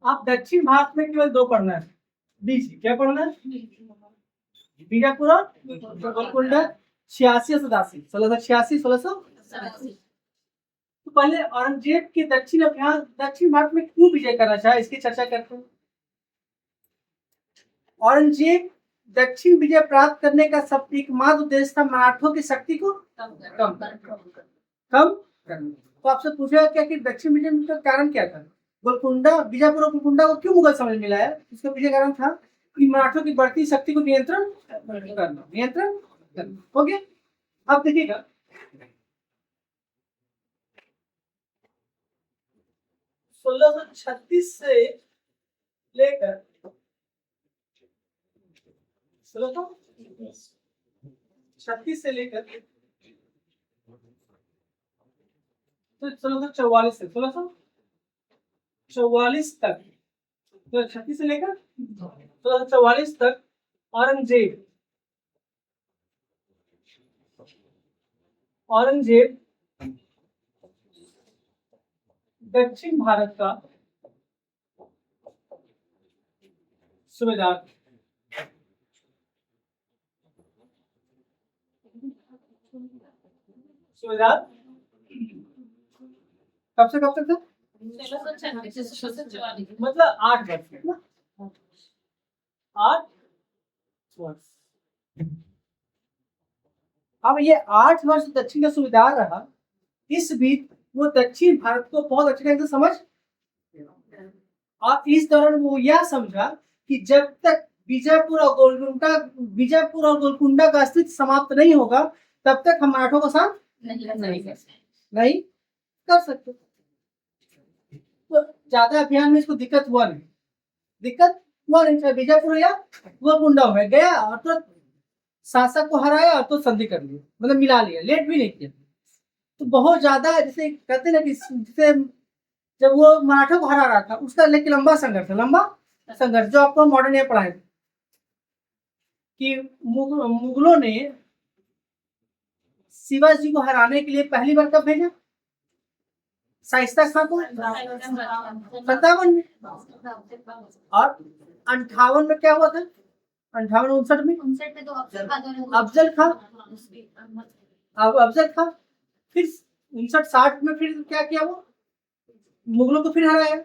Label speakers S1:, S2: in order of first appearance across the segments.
S1: आप दक्षिण भारत में केवल दो पढ़ना है, बीच क्या पढ़ना है, बीजापुर और गोलकुंडा। 86 और 87, 1686 1687। तो पहले औरंगजेब के दक्षिण अभियान दक्षिण भारत में क्यों विजय करना चाहा, इसकी चर्चा करते हैं। औरंगजेब दक्षिण विजय प्राप्त करने का सब एकमात्र उद्देश्य था मराठों की शक्ति को कम करना। तो आपसे पूछेगा क्या कि दक्षिण विजय का कारण क्या था, गोलकुंडा बीजापुर और गोलकुंडा को क्यों मुगल समझ में लाया, इसका पीछे कारण था कि मराठों की बढ़ती शक्ति को नियंत्रण करना। हो गया। अब देखिएगा 1636 से लेकर 1636 से लेकर तो 1644 से 1644 तक, तो 36 से लेकर 1644 तक औरंगजेब दक्षिण भारत का सूबेदार कब से कब तक था, मतलब 8 वर्ष, 8 वर्ष। अब ये 8 वर्ष दक्षिण का सूबेदार रहा, इस बीच वो दक्षिण भारत को बहुत अच्छे ढंग से समझ, और इस दौरान वो यह समझा कि जब तक बीजापुर और गोलकुंडा का अस्तित्व समाप्त नहीं होगा तब तक हम मराठों का साथ नहीं कर सकते। तो ज्यादा अभियान में इसको दिक्कत हुआ नहीं, चाहे बीजापुर या गोलकुंडा में गया और तो शासक को हराया और तो संधि कर लिया, मतलब मिला लिया, लेट भी नहीं किया। तो बहुत ज्यादा जैसे कहते ना कि जैसे जब वो मराठों को हरा रहा था उसका लेकिन लंबा संघर्ष जो आपको मॉडर्न में पढ़ाए कि मुगलों ने शिवाजी को हराने के लिए पहली बार कब भेजा, शाइस्ता खां को 57 में, और 58 में क्या हुआ था, 58 में 59 में तो अफजल खां, फिर 59-60 में फिर क्या किया, वो मुगलों को फिर हराया।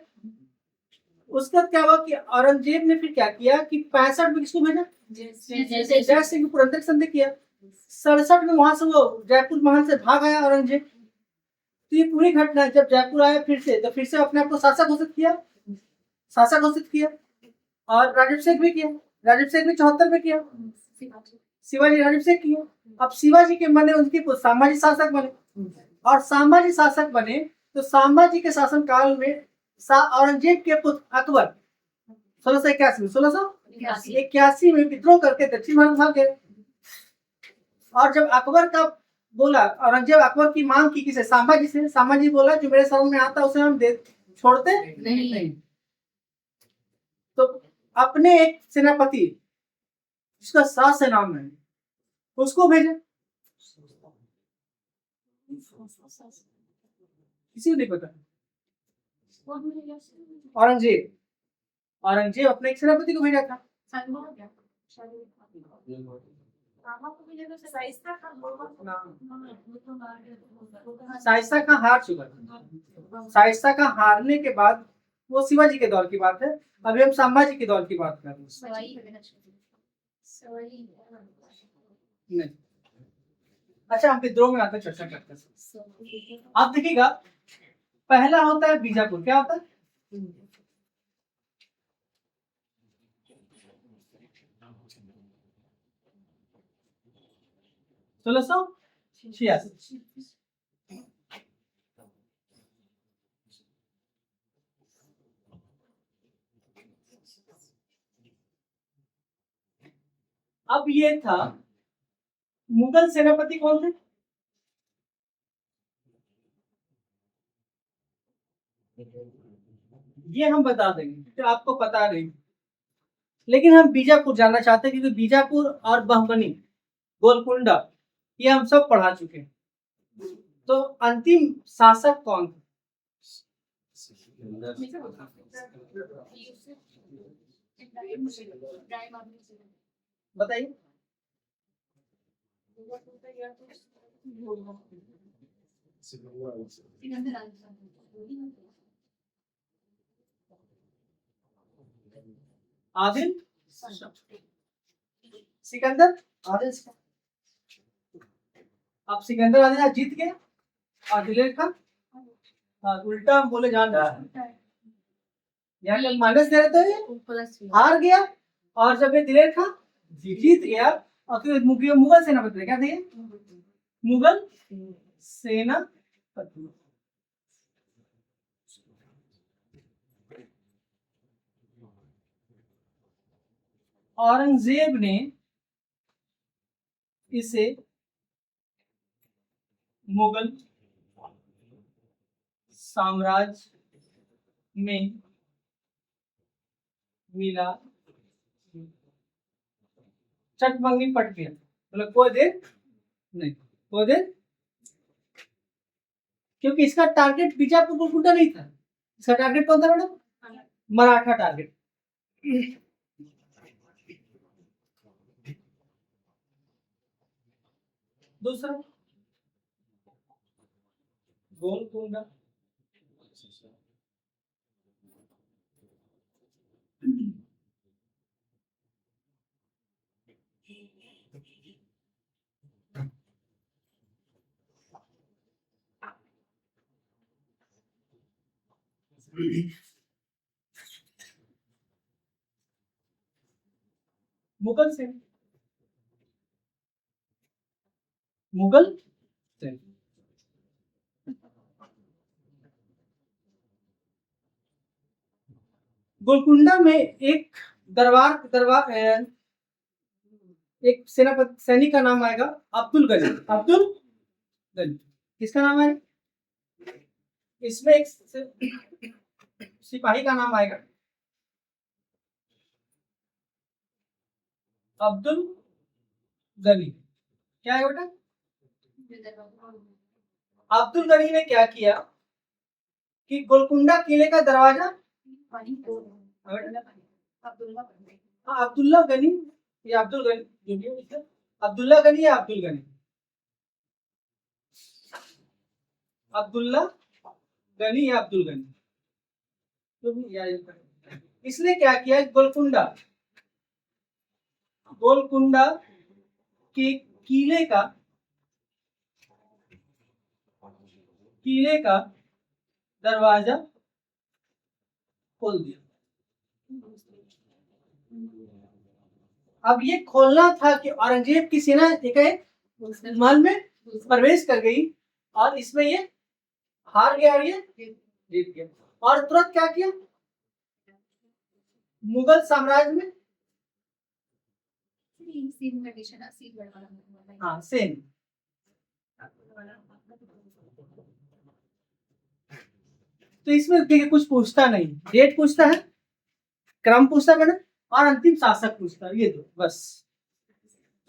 S1: उसके बाद क्या हुआ कि औरंगजेब ने फिर क्या किया कि 65 में किसको भेजा, जय सिंह पुरंदर संधि किया। 67 में वहां से वो जयपुर महल से भाग आया औरंगजेब। तो ये पूरी घटना जब जयपुर आया फिर से, तो फिर से अपने आप को शासक घोषित किया और राजीव शेख भी किया, 74 में किया, शिवाजी राजीव शेख किया। अब शिवाजी के बने उनके संभाजी शासक बने, और संभाजी शासक बने तो संभाजी के शासन काल में औरंगजेब के पुत्र अकबर 1681 में विद्रोह करके दक्षिण भारत भाग गए। और जब अकबर का बोला, औरंगजेब अकबर की मांग की किसे, संभाजी से, संभाजी बोला जो मेरे शरण में आता उसे हम छोड़ते नहीं। तो अपने एक सेनापति जिसका 7 सेनाम है उसको भेजे, किसी को नहीं पता। औरंगजेब अपने एक सेनापति को भेजा था, शाइस्ता खां हार चुका था। शाइस्ता खां हारने के बाद, वो शिवाजी के दौर की बात है, अभी हम संभाजी के दौर की बात कर रहे हैं। नहीं, अच्छा हम विद्रोह में आकर चर्चा करते हैं। आप देखिएगा पहला होता है बीजापुर, क्या होता है, सोलह सौ छियासी। अब ये था, मुगल सेनापति कौन थे, ये हम बता देंगे तो आपको पता नहीं, लेकिन हम बीजापुर जानना चाहते हैं क्योंकि बीजापुर और बहमनी गोलकुंडा ये हम सब पढ़ा चुके हैं। तो अंतिम शासक कौन थे, बताइए। आदिल सिकंदर, आदिल अब सिकंदर आदिल जीत गए और दिलेर खान उल्टा हम बोले जान यहाँ जब माइनस दे रहे थे हार गया, और जब ये दिलेर खान जीत गया और फिर मुगल सेनापति क्या थे, मुगल सेनापति। औरंगजेब ने इसे मुगल साम्राज्य में मिला, चटमंगनी पट गया, मतलब कोई देर नहीं, कोई देर, क्योंकि इसका टारगेट बीजापुर गोलकुंडा नहीं था, इसका टारगेट कौन था मैडम, मराठा टारगेट। दूसरा गोलकुंडा, मुगल से, मुगल से गोलकुंडा में एक दरबार एक सेनापति सैनिक का नाम आएगा अब्दुल गनी, अब्दुल गनी, किसका नाम है, इसमें एक सिपाही का नाम आएगा अब्दुल गनी। क्या है बेटा, अब्दुल गनी ने क्या किया कि गोलकुंडा किले का दरवाजा, अब्दुल्ला गनी या अब्दुल गनी, अब्दुल्ला गनी या अब्दुल गनी, अब्दुल्ला गनी या अब्दुल गनी, इसने क्या किया, गोलकुंडा के किले का दरवाजा खोल दिया। अब ये खोलना था कि औरंगजेब की सेना एक महल में प्रवेश कर गई और इसमें ये हार गया और ये जीत गया, और तुरंत क्या किया, मुगल साम्राज्य में हाँ सेम, तो इसमें देखिए कुछ पूछता नहीं, डेट पूछता है, क्रम पूछता है मैडम, और अंतिम शासक पूछता है, ये दो बस,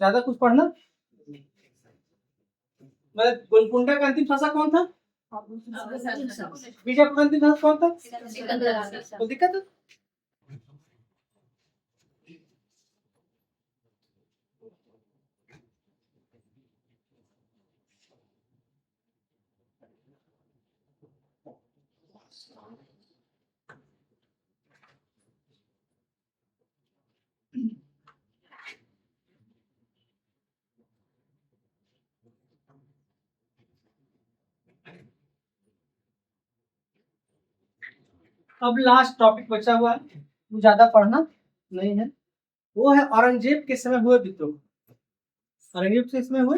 S1: ज्यादा कुछ पढ़ना। मतलब गोलकुंडा का अंतिम शासक कौन था, बीजापुर का अंतिम शासक कौन था, कोई दिक्कत है, अब लास्ट टॉपिक बचा हुआ है, ज्यादा पढ़ना नहीं है, वो है औरंगजेब के समय हुए विद्रोह, औरंगजेब के समय हुए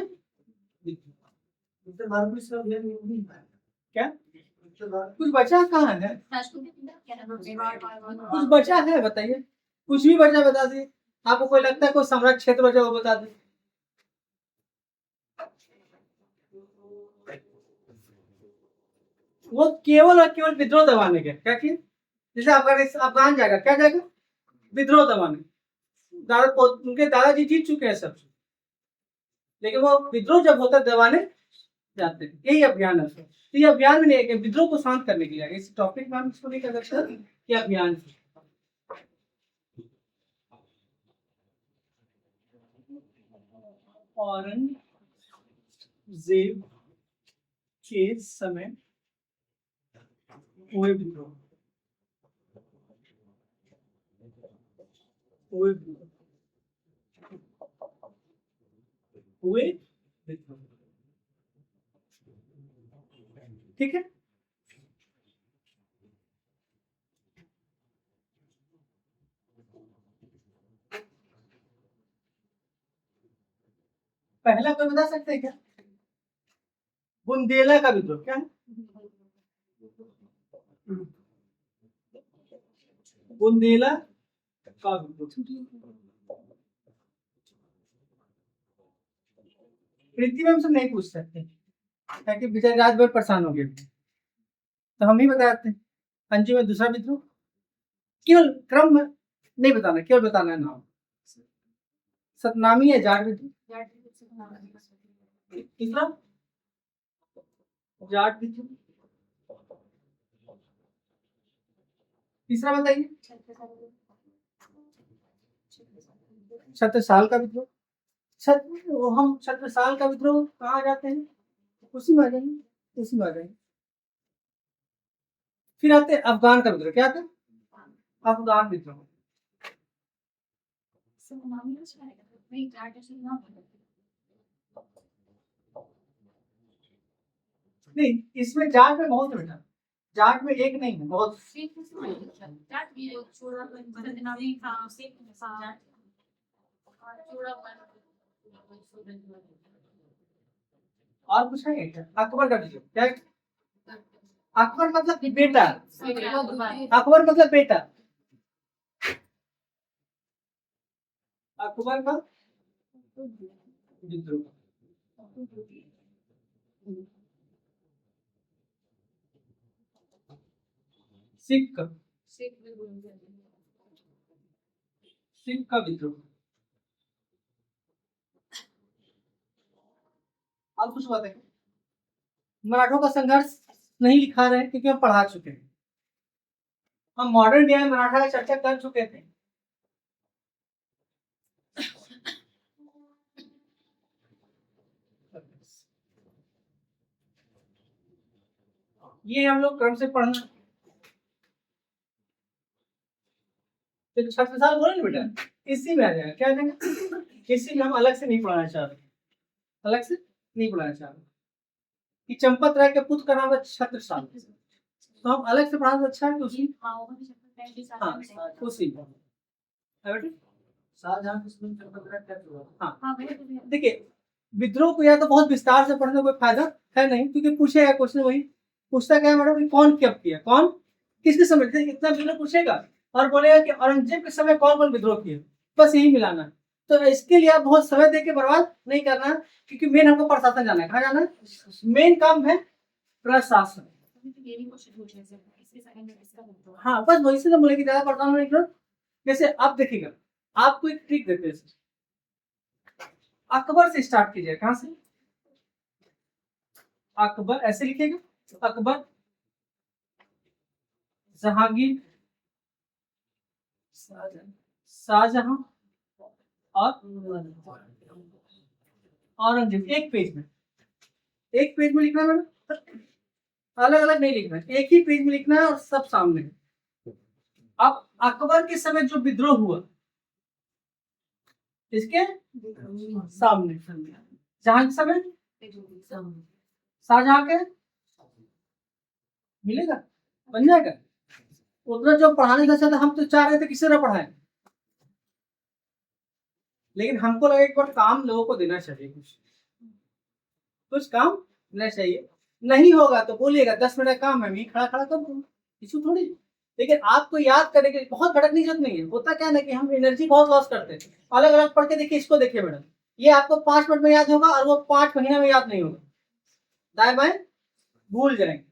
S1: क्या, कुछ बचा कहाँ है, कुछ बचा है बताइए, कुछ भी बचा बता दिए, आपको कोई लगता है कोई सम्राट क्षेत्र बचा वो बता दे, वो केवल और केवल विद्रोह दबाने के, क्या किया, जैसे अफगान जाएगा, क्या जाएगा, विद्रोह दबाने, उनके दादाजी जीत चुके हैं सब, लेकिन वो विद्रोह जब होता है दबाने जाते हैं। यही अभियान है। तो ये अभियान में नहीं है कि विद्रोह को शांत करने के लिए, इस टॉपिक में हम इसको नहीं कर सकते कि अभियान से। औरंगजेब के समय हुए विद्रोह, हुए विद्रोह, ठीक है। पहला कोई बता सकते हैं क्या? बुंदेला का विद्रोह क्या है? बुंदेला का विद्रोह। पृथ्वी में हमसे नहीं पूछ सकते ताकि बेचारे रात भर परेशान हो गए, तो हम ही बताते हैं। पंजी में दूसरा विद्रोह, केवल क्रम में नहीं बताना, केवल बताना है नाम। सतनामी है जाट विद्रोह, तीसरा जाट विद्रोह, तीसरा बताइए छत्रसाल का विद्रोह। हम छत्रसाल का विद्रोह कहाँ जाते हैं? उसी में आ जाएंगे, उसी में आ जाएंगे। फिर आते हैं अफगान का विद्रोह, क्या आते हैं? अफगान विद्रोह। नहीं, इसमें जाट में बहुत बेटा, जाट में एक नहीं है, बहुत। और कुछ है क्या? अकबर का विद्रोह क्या है? अकबर मतलब बेटा, अकबर मतलब बेटा, अकबर का विद्रोह। सिख का, सिख का विद्रोह। और कुछ बात है? मराठों का संघर्ष नहीं लिखा रहे क्योंकि हम पढ़ा चुके हैं, हम मॉडर्न इंडिया में मराठा की चर्चा कर चुके थे। ये हम लोग क्रम से पढ़ना। तो छत्रसाल बोले ना बेटा, इसी में आ जाएगा, क्या आ जाएगा? इसी में हम अलग से नहीं पढ़ाना चाह रहे, अलग से नहीं पढ़ाना चाह रहे कि चंपत राय के पुत्र का नाम है छत्रसाल, तो हम अलग से पढ़ाना अच्छा है। उसी उसी हाँ, देखिए विद्रोह को या तो बहुत विस्तार से पढ़ने कोई फायदा है नहीं, क्योंकि पूछेगा क्वेश्चन वही पूछता क्या है मैडम, कौन कब किया, कौन किसके समय, इतना विद्रोह पूछेगा और बोलेगा कि औरंगजेब के समय कौन कौन विद्रोह किए, बस यही मिलाना। तो इसके लिए आप बहुत समय देके बर्बाद नहीं करना, क्योंकि मेन हमको प्रशासन जाना है। कहाँ जाना है? मेन काम है प्रशासन। हाँ बस वही से तो बोले कि ज्यादा परेशान होने की जरूरत। जैसे आप देखिएगा, आपको एक ट्रिक देते हैं, अकबर से स्टार्ट कीजिए। कहां से? अकबर ऐसे लिखेगा, अकबर, जहांगीर, शाहजहां और औरंगजेब। एक पेज में, एक पेज में लिखना है, अलग अलग नहीं लिखना है, एक ही पेज में लिखना है और सब सामने। अब अकबर के समय जो विद्रोह हुआ, इसके सामने, जहां के समय, शाहजहां के मिलेगा, बन जाएगा। उधर जो पढ़ाने का था, हम तो चाह रहे थे किसी तरह पढ़ाए, लेकिन हमको लगा एक बार काम लोगों को देना चाहिए, कुछ कुछ काम देना चाहिए। नहीं होगा तो बोलिएगा 10 मिनट का काम है, मैं खड़ा खड़ा कर दूंगा, इशू थोड़ी। लेकिन आपको याद करने के बहुत भटकने की जरूरत नहीं है। होता क्या ना कि हम एनर्जी बहुत लॉस करते हैं। अलग अलग पढ़ के देखिए, इसको देखिए मैडम, ये आपको 5 मिनट में याद होगा और वो 5 महीने में याद नहीं होगा, दाएं बाएं भूल जाएंगे।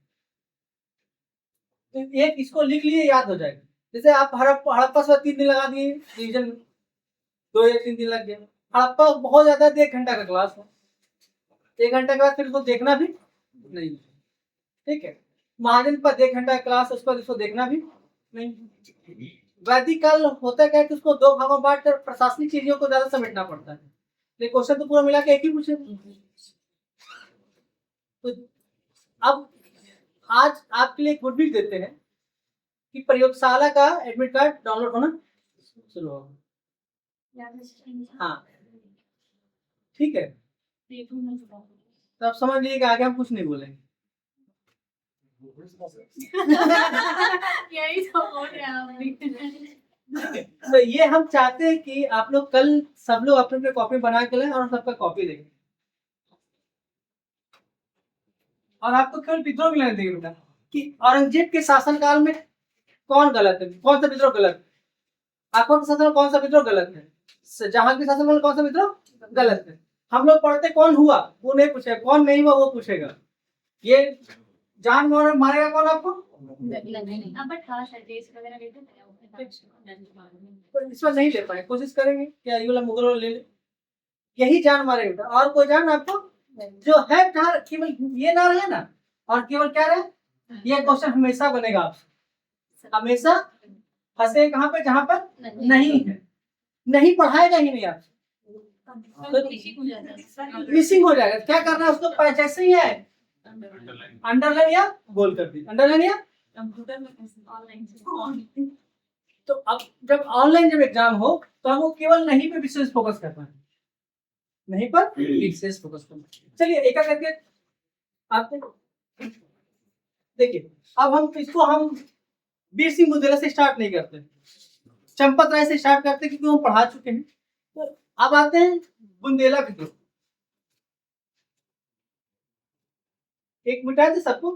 S1: तो एक इसको लिख लिए, याद हो जाएगा। जैसे आप हड़प्पा से 3 दिन लगा दिए रिविजन में, 2 या 3 दिन लग गया। हड़प्पा बहुत ज्यादा 1 घंटा का क्लास है, 1 घंटे के बाद फिर उसको देखना भी नहीं, ठीक है। महाजन पद 1 घंटा क्लास, उसके बाद उसको देखना भी नहीं। वैदिक काल होता क्या है कि उसको 2 भागों में बांट कर प्रशासनिक चीजों को ज्यादा समेटना पड़ता है, लेकिन क्वेश्चन तो पूरा मिला के एक ही पूछे। तो अब आज आपके लिए एक गुड न्यूज देते हैं कि प्रयोगशाला का एडमिट कार्ड डाउनलोड होना शुरू होगा। हाँ ठीक है, तो आप समझ लीजिए कि आगे हम कुछ नहीं बोलेंगे।
S2: यही तो बोल रहे हैं आप।
S1: तो ये हम चाहते हैं कि आप लोग कल सब लोग अपने अपने कॉपी बना के लाएं और सबका कॉपी देंगे, और आपको केवल विद्रोह मिलाने देंगे बेटा कि औरंगजेब के शासनकाल में कौन गलत है, कौन सा विद्रोह गलत है, अकबर के शासन में कौन सा विद्रोह गलत है, जहां के शासन में कौन सा विद्रोह गलत है। हम लोग पढ़ते कौन हुआ वो नहीं पूछेगा, कौन नहीं हुआ वो पूछेगा। ये जान मारेगा कौन आपको, इस पर नहीं ले पाए, कोशिश करेंगे क्या ये वाला मुगल वाला ले ले, यही जान मारेगा। और कोई जान आपको जो है केवल ये ना रहे ना, और केवल क्या रहे, ये क्वेश्चन हमेशा बनेगा आपसे, हमेशा फंसे कहाँ पे, जहां पर नहीं है, नहीं पढ़ाएगा ही नहीं आपसे, मिसिंग हो जाएगा। क्या करना है उसको, जैसे ही है अंडरलाइन या बोल कर दी, अंडरलाइन या तो अब जब ऑनलाइन जब एग्जाम हो तो हमको केवल नहीं पे विशेष फोकस करना है, नहीं पर विशेष फोकस करना है। चलिए एक एक करके आप देखिए। अब हम इसको हम वीर सिंह बुंदेला से स्टार्ट नहीं करते, चंपत राय से स्टार्ट करते क्योंकि हम पढ़ा चुके हैं। तो अब आते हैं बुंदेला विद्रोह। एक मिनट दे सबको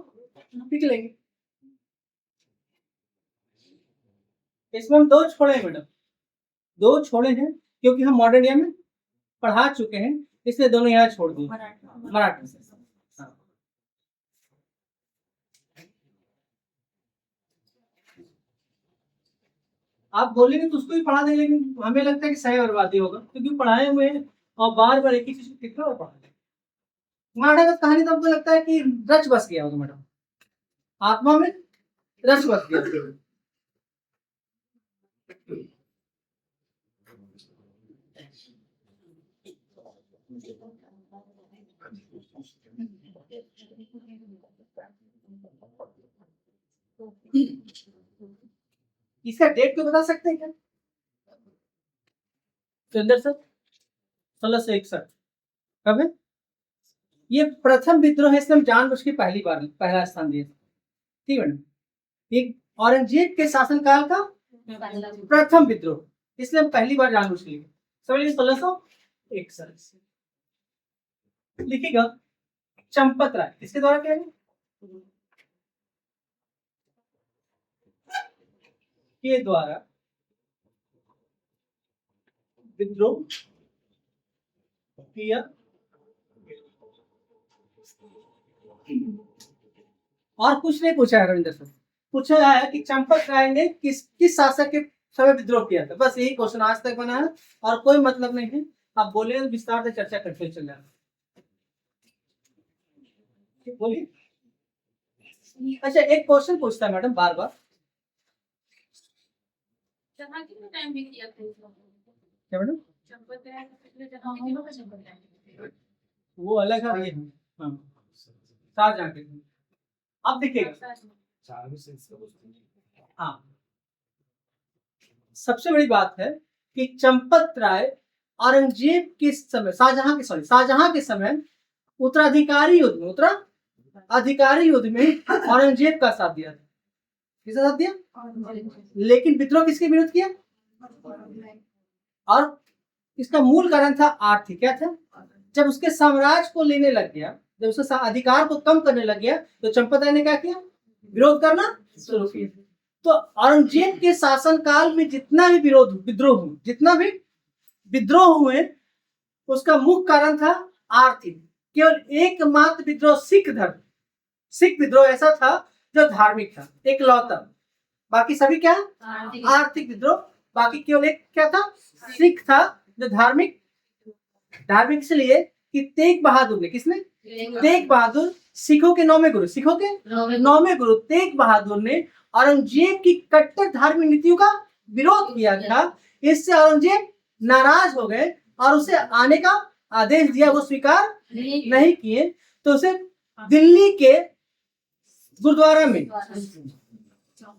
S1: लिख लेंगे, इसमें हम 2 छोड़े हैं मैडम, 2 छोड़े हैं क्योंकि हम मॉडर्न इंडिया में पढ़ा चुके हैं, इसलिए दोनों यहाँ छोड़ दिए मराठी से। हाँ। आप बोलेंगे तो उसको भी पढ़ा देंगे, लेकिन हमें लगता है कि सही बर्बादी होगा क्योंकि पढ़ाए हुए हैं और बार बार एक ही चीज कितना और पढ़ा देंगे। महाराणा कहानी तो हमको लगता है कि रच बस गया होगा मैडम, आत्मा में रच बस गया। इसका डेट को बता सकते हैं क्या सुरेंद्र सर? 1661 कब है? ये प्रथम विद्रोह है, इसलिए हम जानबूझ के पहली बार पहला स्थान दिए, ठीक है मैडम। एक औरंगजेब के शासनकाल का प्रथम विद्रोह, इसलिए हम पहली बार जानबूझ के समझिए 1661 लिखिएगा। चंपत राय इसके द्वारा क्या है, के द्वारा विद्रोह किया और कुछ नहीं पूछा है रविंद्र सर, पूछा है कि चंपत राय ने किस शासक के समय विद्रोह किया था, बस यही क्वेश्चन आज तक बना है और कोई मतलब नहीं है। आप बोले विस्तार से चर्चा करते चल रहा बोलिए। अच्छा एक क्वेश्चन पूछता है मैडम बार बार, क्या मैडम? वो अलग है, ये हाँ 4 जाके अब देखिएगा। हाँ सबसे बड़ी बात है कि चंपत राय औरंगजेब के समय, शाहजहां के समय उत्तराधिकारी युद्ध में औरंगजेब का साथ दिया था। किसका साथ दिया? लेकिन विद्रोह किसके विरुद्ध किया? और इसका मूल कारण था आर्थिक। क्या था? जब उसके साम्राज्य को लेने लग गया, जब उसके अधिकार को कम करने लग गया, तो चंपत राय ने क्या किया? विरोध करना शुरू किया। तो औरंगजेब के शासनकाल में जितना भी विद्रोह हुए, उसका मुख्य कारण था आर्थिक। केवल एकमात्र विद्रोह सिख विद्रोह ऐसा था जो धार्मिक था, एक लौता। बाकी सभी क्या? आर्थिक विद्रोह। बाकी केवल एक क्या था? सिख था जो धार्मिक इसलिए कि तेग बहादुर ने, किसने? तेग बहादुर सिखों के नौवें गुरु, सिखों के नौवें गुरु तेग बहादुर ने औरंगजेब की कट्टर धार्मिक नीतियों का विरोध किया था। इससे औरंगजेब नाराज हो गए और उसे आने का आदेश दिया, वो स्वीकार नहीं किए। तो उसे दिल्ली के गुरुद्वारा में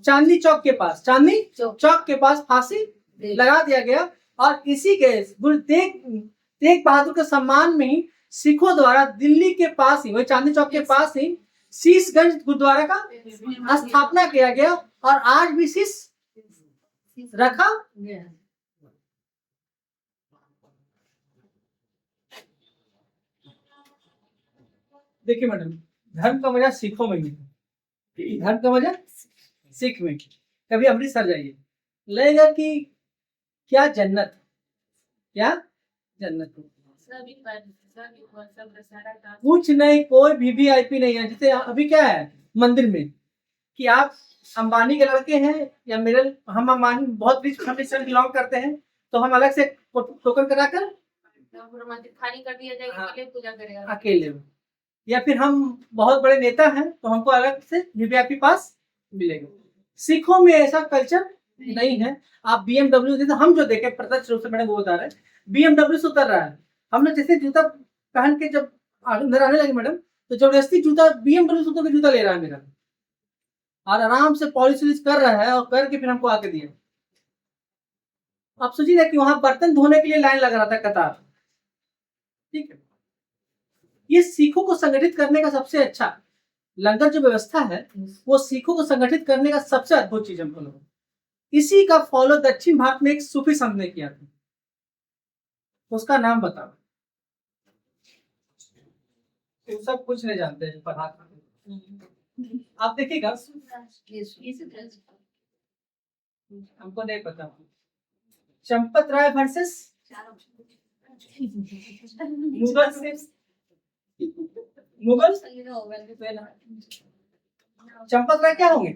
S1: चांदनी चौक के पास, चांदनी चौक के पास फांसी लगा दिया गया। और इसी के गुरु तेग बहादुर के सम्मान में ही सिखों द्वारा दिल्ली के पास ही, वही चांदनी चौक के पास ही शीशगंज गुरुद्वारा का स्थापना किया गया और आज भी शीश रखा। देखिए मैडम, धर्म का मजा सिखों में नहीं, धर्म का मजा सिख में। कभी अमृतसर जाइए, लगेगा कि क्या जन्नत, क्या जन्नत। कुछ नहीं, कोई वीवीआईपी नहीं है। जैसे अभी क्या है मंदिर में कि आप अंबानी के लड़के हैं या मेरे, हम अंबानी बहुत रिच फैमिली से बिलोंग करते हैं, तो हम अलग से टोकन कराकर
S2: खाली कर दिया जाएगा, अकेले पूजा करेगा
S1: अकेले। या फिर हम बहुत बड़े नेता हैं तो हमको अलग से वीवीआईपी पास मिलेगा। सिखों में ऐसा कल्चर नहीं है। आप बीएमडब्ल्यू जैसे हम जो देखे प्रत्यक्ष रूप से, मैंने वो बता रहे हैं, बीएमडब्ल्यू से उतर रहा है। हमने जैसे जूता पहन के जब अंदर आने लगे मैडम, तो जबरदस्ती जूता बीएमडब्ल्यू से उतर के जूता ले रहा है मेरा, और आराम से पॉलिश कर रहा है और करके फिर हमको आके दिया। आप सोचिए ना कि वहां बर्तन धोने के लिए लाइन लगा रहा था, कतार। ठीक है, ये सिखों को संगठित करने का सबसे अच्छा लंगर जो व्यवस्था है, वो सिखों को संगठित करने का सबसे अद्भुत चीज हमको लगा। इसी का फॉलो दक्षिण भारत में एक सूफी संत ने किया था, उसका नाम बताओ। तो सब कुछ नहीं जानते हैं पढ़ा। आप देखिएगा, हमको नहीं पता। चंपत राय वर्सेस मुगल, चंपत राय क्या होंगे?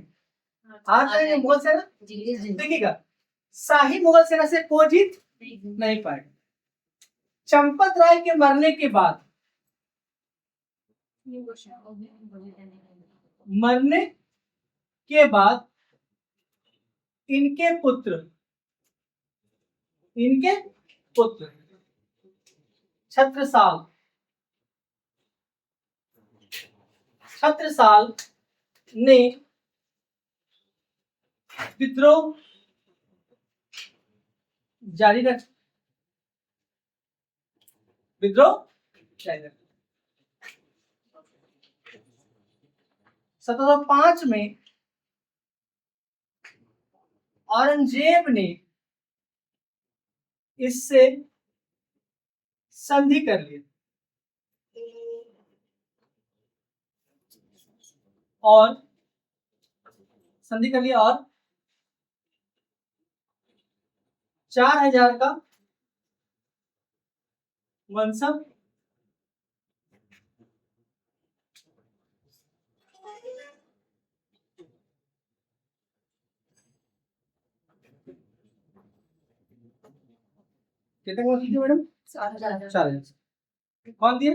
S1: हार जाएंगे मुगल सेना। देखिएगा, शाही मुगल सेना से कोई जीत नहीं पाए। चंपत राय के मरने के बाद, इनके पुत्र छत्रसाल ने विद्रोह जारी रखा। 1705 में औरंगजेब ने इससे संधि कर ली और 4000 का मनसब कितने को दिए मैडम? 4000। कौन दिया?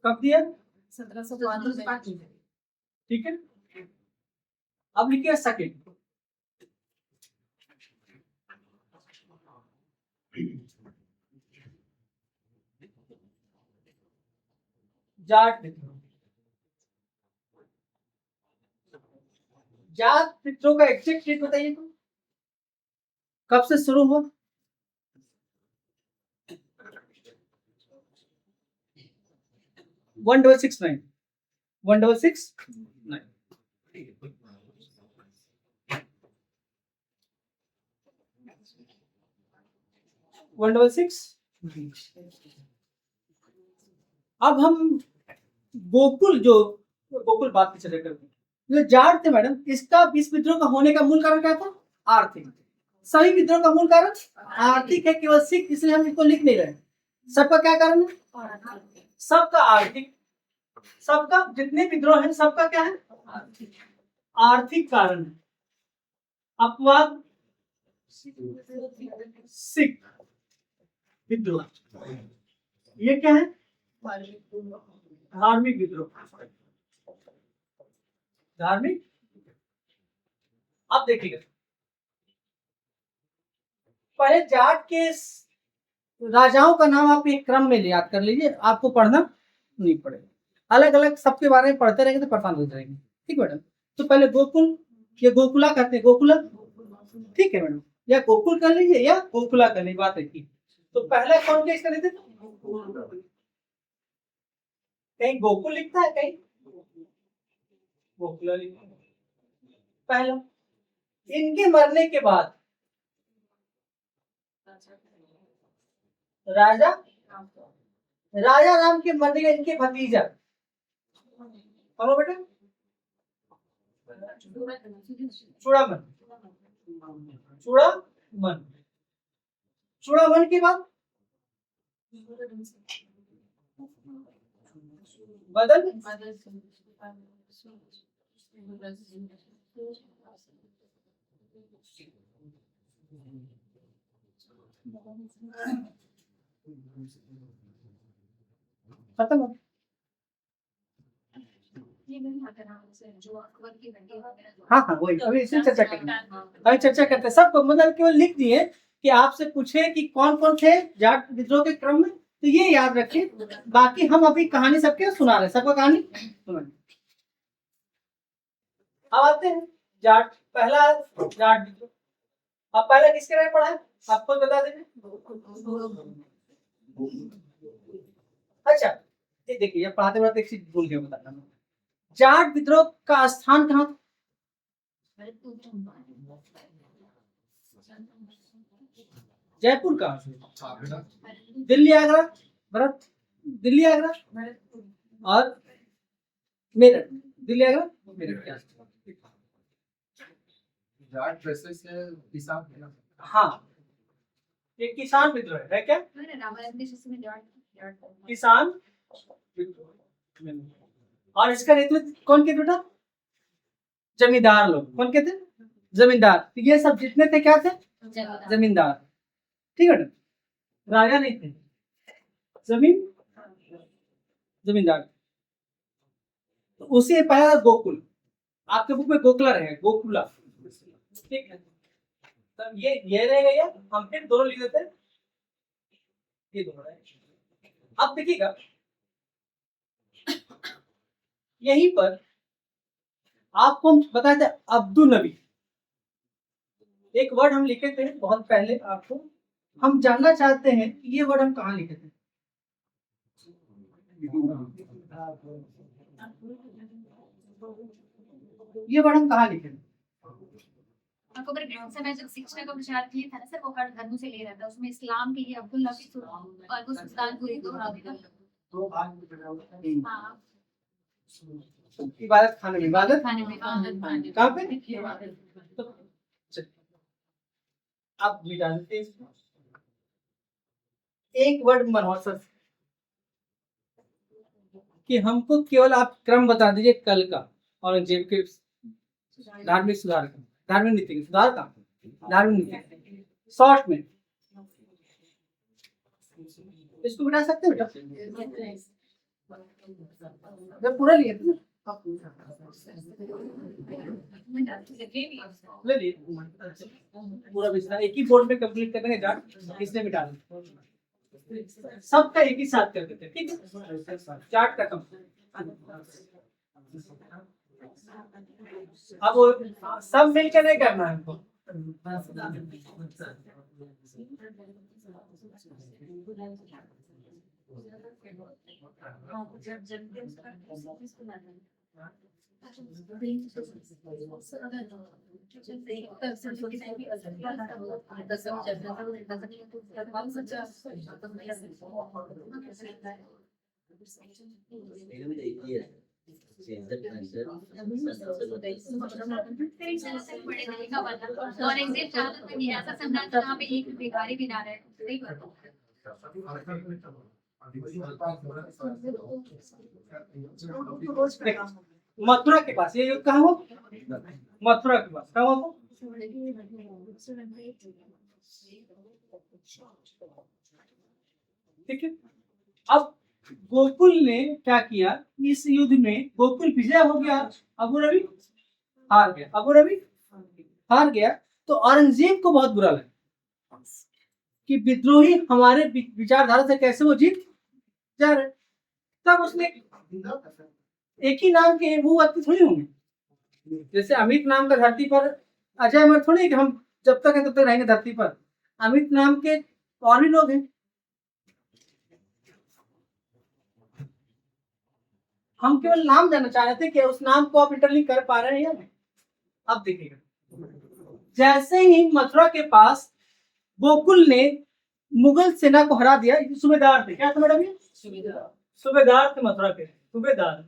S1: कब दिया? 1705। ठीक है, अब लिखिए सेकंड। जाट विद्रोह का एग्जैक्ट डेट बताइए तो, कब से शुरू हुआ? 1669 अब हम गोकुल बात की चर्चा करते हैं। जो जाट थे मैडम, इसका इस विद्रोह का होने का मूल कारण क्या था? आर्थिक। सभी विद्रोह का मूल कारण आर्थिक है, केवल सिख, इसलिए हम इसको लिख नहीं रहे। सबका क्या कारण है? सबका आर्थिक। सबका जितने विद्रोह है सबका क्या है? आर्थिक कारण है। अपवाद सिख विद्रोह, ये क्या है? धार्मिक विद्रोह। धार्मिक, अब देखिएगा, पहले जाट के राजाओं का नाम आप एक क्रम में याद कर लीजिए, आपको पढ़ना नहीं पड़ेगा, अलग अलग सबके बारे में पढ़ते रहेंगे तो परेशान हो जाएंगे। ठीक मैडम, तो पहले गोकुल, ये गोकुला कहते हैं, गोकुला, ठीक है मैडम, या गोकुल कर लीजिए या गोकुला कर लीजिए, बात है। तो पहला कौन केस कर लेते, कहीं गोकुल लिखता है, कहीं गोकुला लिखता है। पहला, इनके मरने के बाद राजा राजा राम के मरने के इनके भतीजा कौन बेटा, चूड़ामन। चूड़ामन, चूड़ामन के बाद बदल, खत्म हो। हाँ हाँ वही, अभी इसी चर्चा करेंगे, अभी चर्चा करते हैं। सबको मतलब केवल लिख दिए कि आपसे पूछे कि कौन कौन थे जाट विद्रोह के क्रम में, तो ये याद रखिए। बाकी हम अभी कहानी सबके सुना रहे हैं, सबको कहानी सुना। अब आते हैं जाट, पहला जाट विद्रोह। अब पहला किसके बारे में पढ़ा है, आपको बता देंगे। अच्छा ये देखिए, ये पढ़ाते पढ़ाते एक चीज भूल गया बताना, जाट विद्रोह का स्थान कहाँ था? जयपुर कहाँ से? दिल्ली आगरा, भरत, दिल्ली आगरा और मेरठ, दिल्ली आगरा मेरठ के आसपास।
S3: जाट वैसे से किसान,
S1: हाँ ये किसान विद्रोह है क्या? किसान विद्रोह। और इसका नेतृत्व कौन किया बेटा? जमींदार लोग। कौन कहते हैं? जमींदार। तो ये सब जितने थे क्या थे? जमींदार। ठीक है ना, राजा नहीं थे, जमींदार। तो उसी पहला गोकुल, आपके बुक में गोकुला रहेगा, गोकुला, ठीक है। तब ये रहेगा, या हम फिर दोनों लिख देते हैं, ये दोनों रहेगा। अब देखिएगा यहीं पर आपको हम बताए थे अब्दुल नबी, एक वर्ड हम लिखे थे बहुत पहले, आपको हम जानना चाहते हैं कि ये वर्ड हम कहाँ लिखे थे। ये वर्ड हम कहाँ लिखे थे?
S4: आपको अगर समय जब शिक्षा का प्रचार किया था ना सर, वो हर धर्म से ले रहा था, उसमें इस्लाम के लिए अब्दुल नबी और वो सुल्तानपुरी दो हाँ
S1: इबादत खाने में, इबादत
S4: खाने में
S1: कहाँ पे? तो आप मिटा देते हैं इसको। एक वर्ड मनोसर कि हमको केवल आप क्रम बता दीजिए कल का, औरंगजेब के धार्मिक सुधार का, धार्मिक नीति का सुधार का, धार्मिक नीति शॉर्ट में इसको बिठा सकते हैं बेटा, जब पूरा लिए थे ना ले लिए पूरा विषय एक ही बोर्ड में कंप्लीट कर देंगे जाट, इसने मिटा दें सबका एक ही साथ कर देते हैं, ठीक है। चार्ट खत्म। अब वो सब मिलकर नहीं करना है हमको,
S4: ऐसा सम्राट जहाँ पे एक भिखारी भी ना रहे,
S1: मथुरा के पास ये युद्ध कहाँ हो? मथुरा के पास कहाँ हो? ठीक है। अब गोकुल ने क्या किया, इस युद्ध में गोकुल विजय हो गया, अबू रबी हार गया, अबू रबी हार गया। तो औरंगजेब को बहुत बुरा लगा कि विद्रोही हमारे विचारधारा से कैसे वो जीत जा रहे। तब उसने एक ही नाम के वो व्यक्ति थोड़ी होंगे, जैसे अमित नाम का धरती पर अजय अमर थोड़ी है कि हम जब तक है तब तक रहेंगे धरती पर। अमित नाम के और भी लोग हैं। हम केवल नाम जानना चाह रहे थे कि उस नाम को आप इंटरलिंक कर पा रहे हैं या नहीं। अब देखिएगा, जैसे ही मथुरा के पास गोकुल ने मुगल सेना को हरा दिया, सूबेदार थे, क्या था मैडम ये? सूबेदार थे मथुरा के, सूबेदार।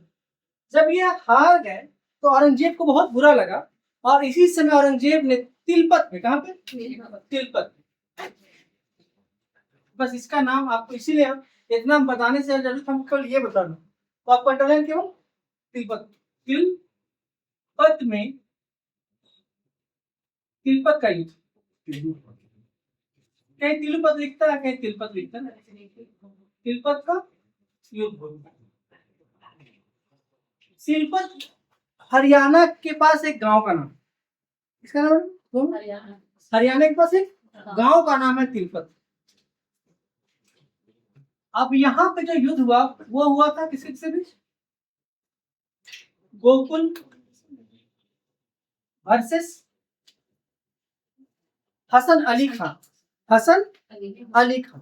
S1: जब ये हार गए तो औरंगजेब को बहुत बुरा लगा, और इसी समय औरंगजेब ने तिलपत में, कहाँ पे? तिलपत में। बस इसका नाम आपको इसीलिए हम इतना बताने से जरूरत, हम केवल ये बता दूं तो आपको अंडरलाइन क्यों? तिलपत, तिलपत में, तिलपत का युद्ध, कहीं तिलपत लिखता है, कहीं तिलपत लिखता है, तिलपत का युद्ध। तिलपत हरियाणा के पास एक गांव का नाम, इसका नाम हरियाणा के पास एक गांव का नाम है तिलपत। अब यहाँ पे जो युद्ध हुआ वो हुआ था किसके बीच? गोकुल वर्सेस हसन अली खान, हसन अली खान,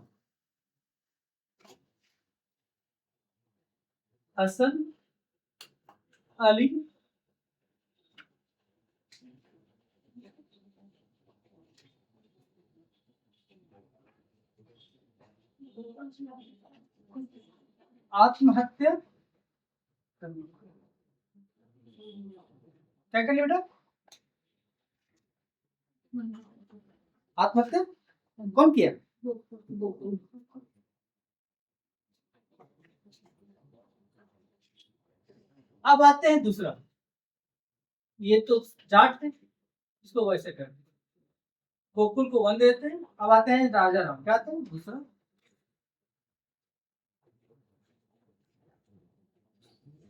S1: हसन अली आत्महत्या, क्या कर लिया बेटा? आत्महत्या कौन किया? अब आते हैं दूसरा, ये तो जाट है, इसको वैसे कर गोकुल को वन देते हैं। अब आते हैं राजा राम, क्या था दूसरा?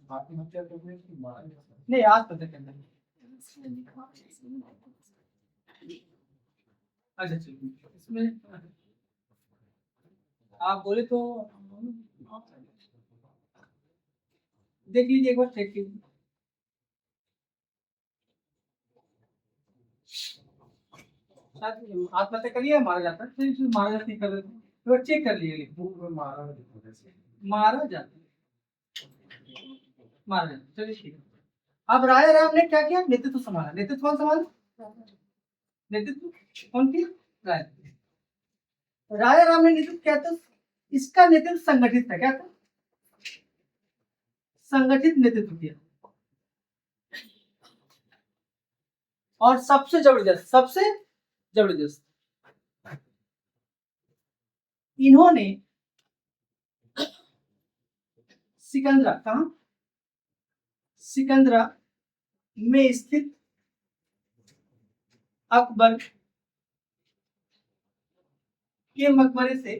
S3: आत्महत्या करने की मारा
S1: नहीं, आत्महत्या करना है। अच्छा चलिए, इसमें आप बोले तो देख लीजिए एक बार, चेक कीजिए। आत्महत्या करिए, मारा जाता है, फिर इसमें मारा जाता है, कर देते हैं, एक बार चेक कर लीजिए।
S3: मारा
S1: मारा जाता है, मारा जाता है, चलिए ठीक है। अब राजा राम ने क्या किया? नेतृत्व संभाला। नेतृत्व कौन संभाला? नेतृत्व कौन की? राजा राम ने नेतृत्व किया, तो इसका नेतृत्व संगठित था, क्या था? संगठित नेतृत्व किया। और सबसे जबरदस्त इन्होंने सिकंदरा, कहा? सिकंदरा में स्थित अकबर के मकबरे से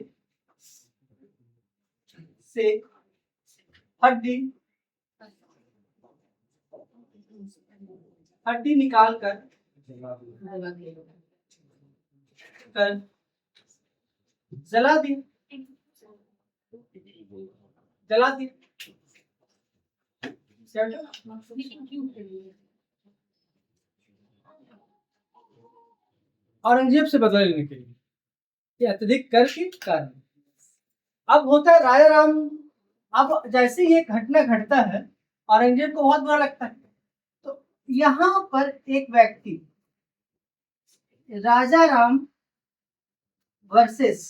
S1: हड्डी निकाल कर जला दी, औरंगजेब से बदला लेने के लिए, ये अत्यधिक कर के कारण। अब होता है राजा राम, अब जैसे ही एक घटना घटता है औरंगजेब को बहुत बुरा लगता है। तो यहाँ पर एक व्यक्ति राजा राम वर्सेस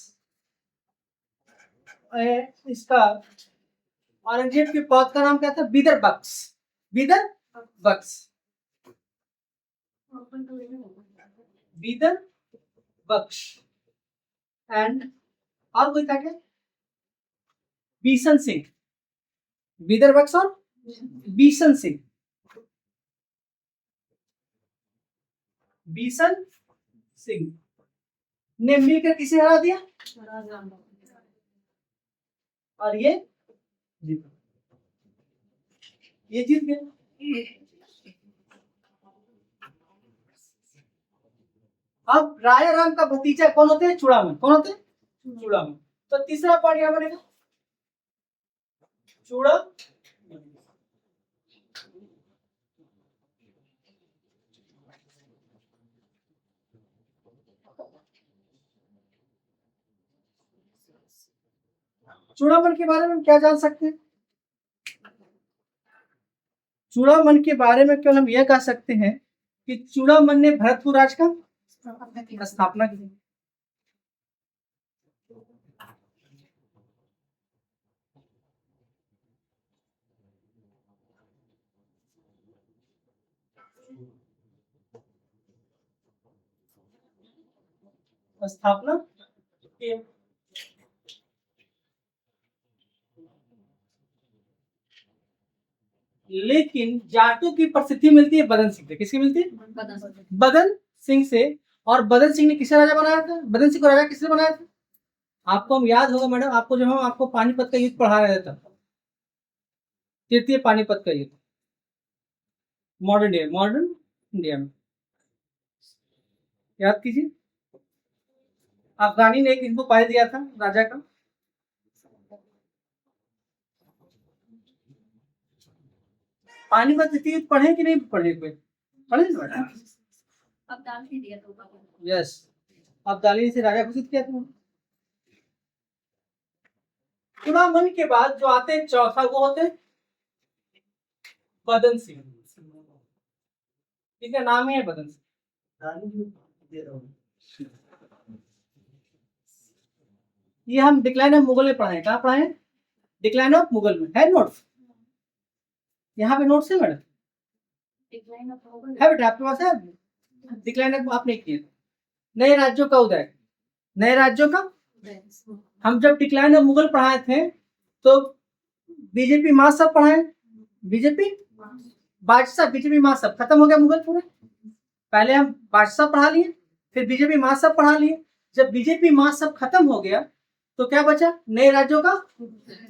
S1: इसका औरंगजेब के पौध का नाम क्या था? बीदर बख्श, बीदर बख्श, बीदर बख्श। एंड और कोई था क्या? बीसन सिंह, बीदर बख्श और बीसन सिंह, बीसन सिंह ने मिलकर किसे हरा दिया? और ये जीत, ये जीत गए। अब राजा राम का भतीजा कौन होते हैं? चूड़ामन। कौन होते हैं? चूड़ामन। तो तीसरा पॉइंट क्या बनेगा? चूड़ा चूड़ामन के बारे में क्या जान सकते हैं? चूड़ामन के बारे में केवल हम यह कह सकते हैं कि चूड़ामन ने भरतपुर राज का स्थापना की। स्थापना की। लेकिन जाटों की प्रसिद्धि मिलती है बदन सिंह से। किसकी मिलती है? बदन सिंह से। और बदन सिंह ने किसे राजा बनाया था? बदन सिंह को राजा किसने बनाया था? आपको हम याद होगा मैडम, आपको जब हम आपको पानीपत का युद्ध पढ़ा रहे थे, तृतीय पानीपत का युद्ध, मॉडर्न इंडिया में, याद कीजिए। अफगानी ने एक इनको पाल दिया था राजा का। पानीपत द्वितीय युद्ध पढ़े कि नहीं पढ़े? कोई पढ़े ना?
S4: अब्दाली ने दिया तो
S1: यस, अब्दाली से राजा घोषित किया था। चूड़ामन के बाद जो आते हैं चौथा, वो होते हैं बदन सिंह। इनका नाम ही है बदन सिंह। ये हम डिक्लाइन ऑफ मुगल में पढ़ाए। कहाँ पढ़ाए? डिक्लाइन ऑफ मुगल में। है नोट्स? यहाँ पे नोट्स है मैडम? है बेटा आपके पास? है डिक्लाइन ऑफ आपने किया। नए राज्यों का उदय, नए राज्यों का। हम जब डिक्लाइन ऑफ मुगल पढ़ाए थे तो बीजेपी महासभा पढ़ाए। बीजेपी बादशाह, बीजेपी महासभा खत्म हो गया मुगल पूरे। पहले हम बादशाह पढ़ा लिए, फिर बीजेपी महासभा पढ़ा लिए। जब बीजेपी महासभा खत्म हो गया तो क्या बचा? नए राज्यों का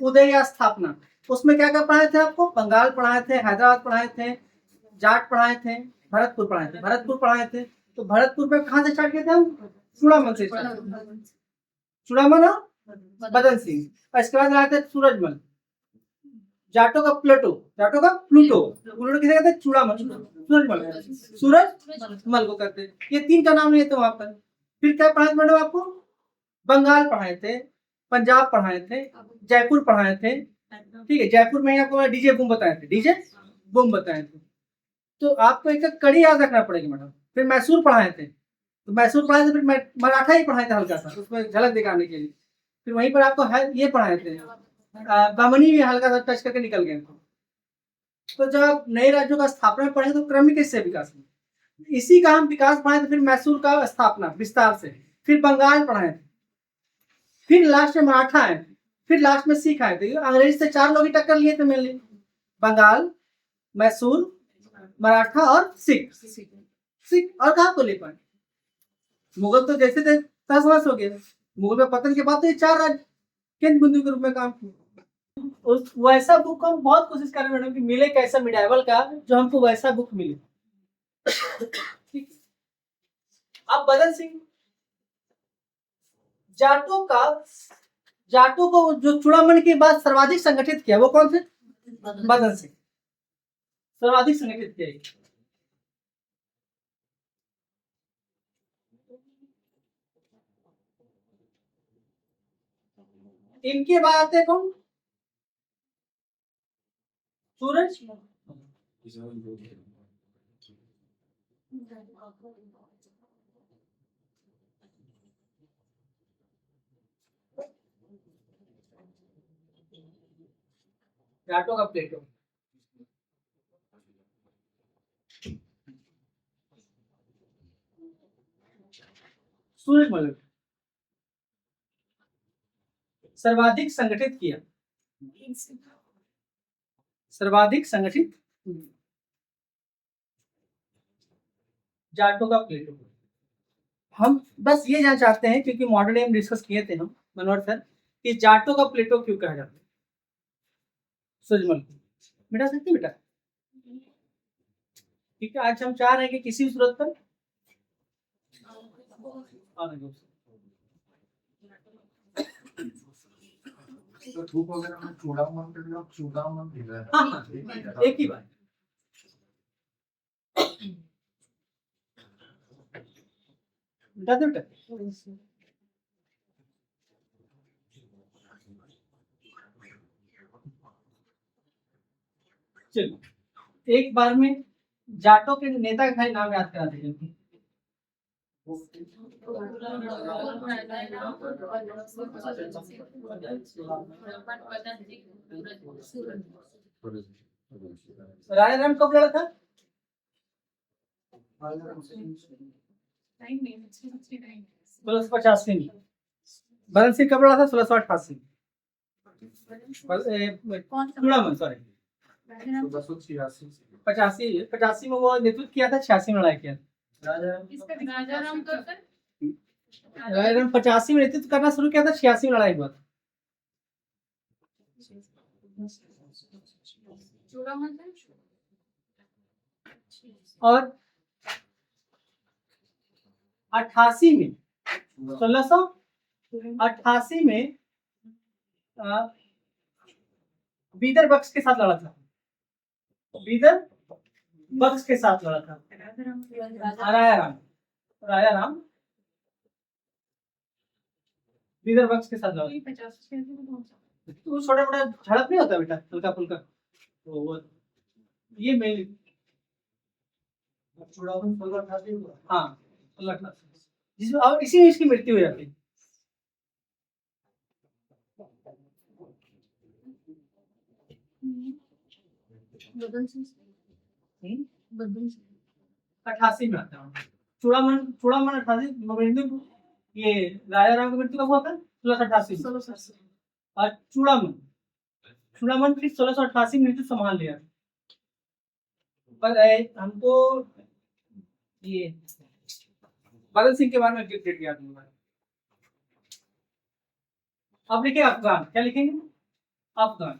S1: उदय या स्थापना। उसमें क्या क्या पढ़ाए थे आपको? बंगाल पढ़ाए थे, हैदराबाद पढ़ाए थे, जाट पढ़ाए थे, भरतपुर पढ़ाए थे। भरतपुर पढ़ाए थे तो भरतपुर में कहाँ से स्टार्ट किए थे हम? चूड़ामन से। चूड़ामन और बदन सिंह। और इसके बाद आए थे सूरजमल। जाटों का प्लेटो, जाटों का प्लूटो। प्लूटो किसे कहते हैं? चूड़ामन। सूरजमल, सूरजमल को कहते हैं। ये तीन का नाम लिए थे वहां पर। फिर क्या पढ़ाए मैडम आपको? बंगाल पढ़ाए थे, पंजाब पढ़ाए थे, जयपुर पढ़ाए थे। ठीक है, जयपुर में आपको डीजे बूम बताए थे। डीजे बूम बताए थे। तो आपको एक कड़ी याद रखना पड़ेगी मैडम। फिर मैसूर पढ़ाए थे, तो मैसूर पढ़ाए थे। फिर मराठा ही पढ़ाए थे हल्का सा, उसमें झलक दिखाने के लिए। फिर वहीं पर आपको ये पढ़ाए थे, बामनी भी हल्का सा टच करके निकल गए थे। तो जब आप नए राज्यों का स्थापना में पढ़े तो क्रमिक इससे विकास में, इसी का हम विकास पढ़ाए थे। फिर मैसूर का स्थापना विस्तार से, फिर बंगाल पढ़ाए थे, फिर लास्ट में मराठा आए, फिर लास्ट में सिख आए थे। अंग्रेजी से चार लोग ही टक्कर लिए थे मेनली, बंगाल, मैसूर, मराठा और सिख। सिख और कहाँ को ले पाए? मुगल तो जैसे थे तहस नहस हो गया। मुगल में पतन के बाद तो ये चार राज्य केंद्र बिंदु के रूप में काम किए। उस वैसा बुक हम बहुत कोशिश कर रहे हैं मैडम कि मिले कैसा मिडाइवल का, जो हमको वैसा बुक मिले। ठीक। अब बदन सिंह, जाटों को जो चूड़ामन के बाद सर्वाधिक संगठित किया वो कौन थे? बदन सिंह सर्वाधिक संगठित किया। इनके बाद आते कौन? सूरज। जाटों का प्लेटो। सूरजमल सर्वाधिक संगठित किया। सर्वाधिक संगठित जाटों का प्लेटो। हम बस ये जानना चाहते हैं, क्योंकि मॉडल में डिस्कस किए थे हम मनोहर सर, कि जाटों का प्लेटो क्यों कहा जाता है। सूरजमल को मिटा सकते बेटा? ठीक है, आज हम चाह रहे हैं कि किसी भी सूरत पर
S3: तो धूप वगैरह में चूड़ामन के लिए चूड़ामन दिया है।
S1: हाँ, एक ही बात। मिटा दे बेटा। चलो, एक बार में जाटों के नेता का खाली नाम याद करा दीजिए। राजा राम कब लड़ा था? 1685 में। भगत सिंह कब लड़ा था? 1688। चूड़ामन सॉरी 85 में वो नेतृत्व किया था, 86 में लड़ाई किया था।
S2: राजा राम कब से?
S1: राजा राम 85 में नेतृत्व करना शुरू किया था, 86 में लड़ाई हुआ था।
S2: चूड़ामन से?
S1: और 88 में 1688 में बीदर बख्श के साथ लड़ा था। बीदर बख्श के साथ लड़ा था राजा राम बीदर बख्श के साथ लड़ा। तो छोटा मोटा झड़प नहीं होता बेटा, हल्का फुल्का, तो वो ये मेन
S3: चूड़ामन 1688 हुआ।
S1: हाँ 1688 जिसमें और इसी में इसकी मृत्यु हो जाती है।
S4: बदल
S1: 88 में आता है चूड़ामन 88 मृत्यु। ये राजा राम की मृत्यु कब हुआ था? 1688 और चूड़ामन फिर 1688 में मृत्यु संभाल लिया। पर हमको ये भगत सिंह के बारे में डेट याद नहीं। अब लिखे अफगान, क्या लिखेंगे? अफगान।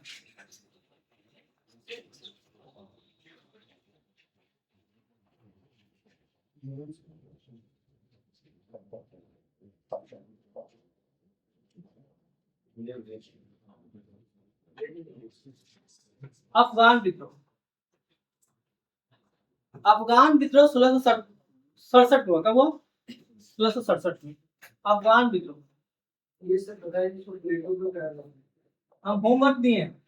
S1: अफगान विद्रोह। अफगान विद्रोह 1667 में हुआ। कब हुआ? 1667 में अफगान विद्रोह।
S3: ये सब बताइए इसको प्लेटो को क्या है?
S1: हम होमवर्क दिए हैं।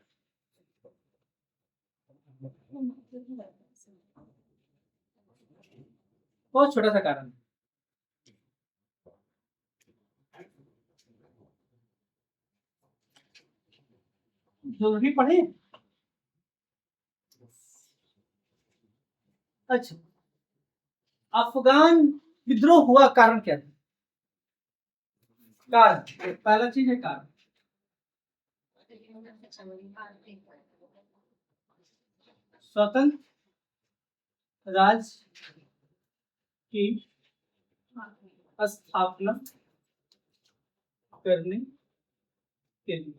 S1: बहुत छोटा सा कारण जो भी पढ़े। अच्छा, अफगान विद्रोह हुआ कारण क्या था? कारण पहला चीज है कारण। स्वतंत्र राज्य की स्थापना करने के लिए।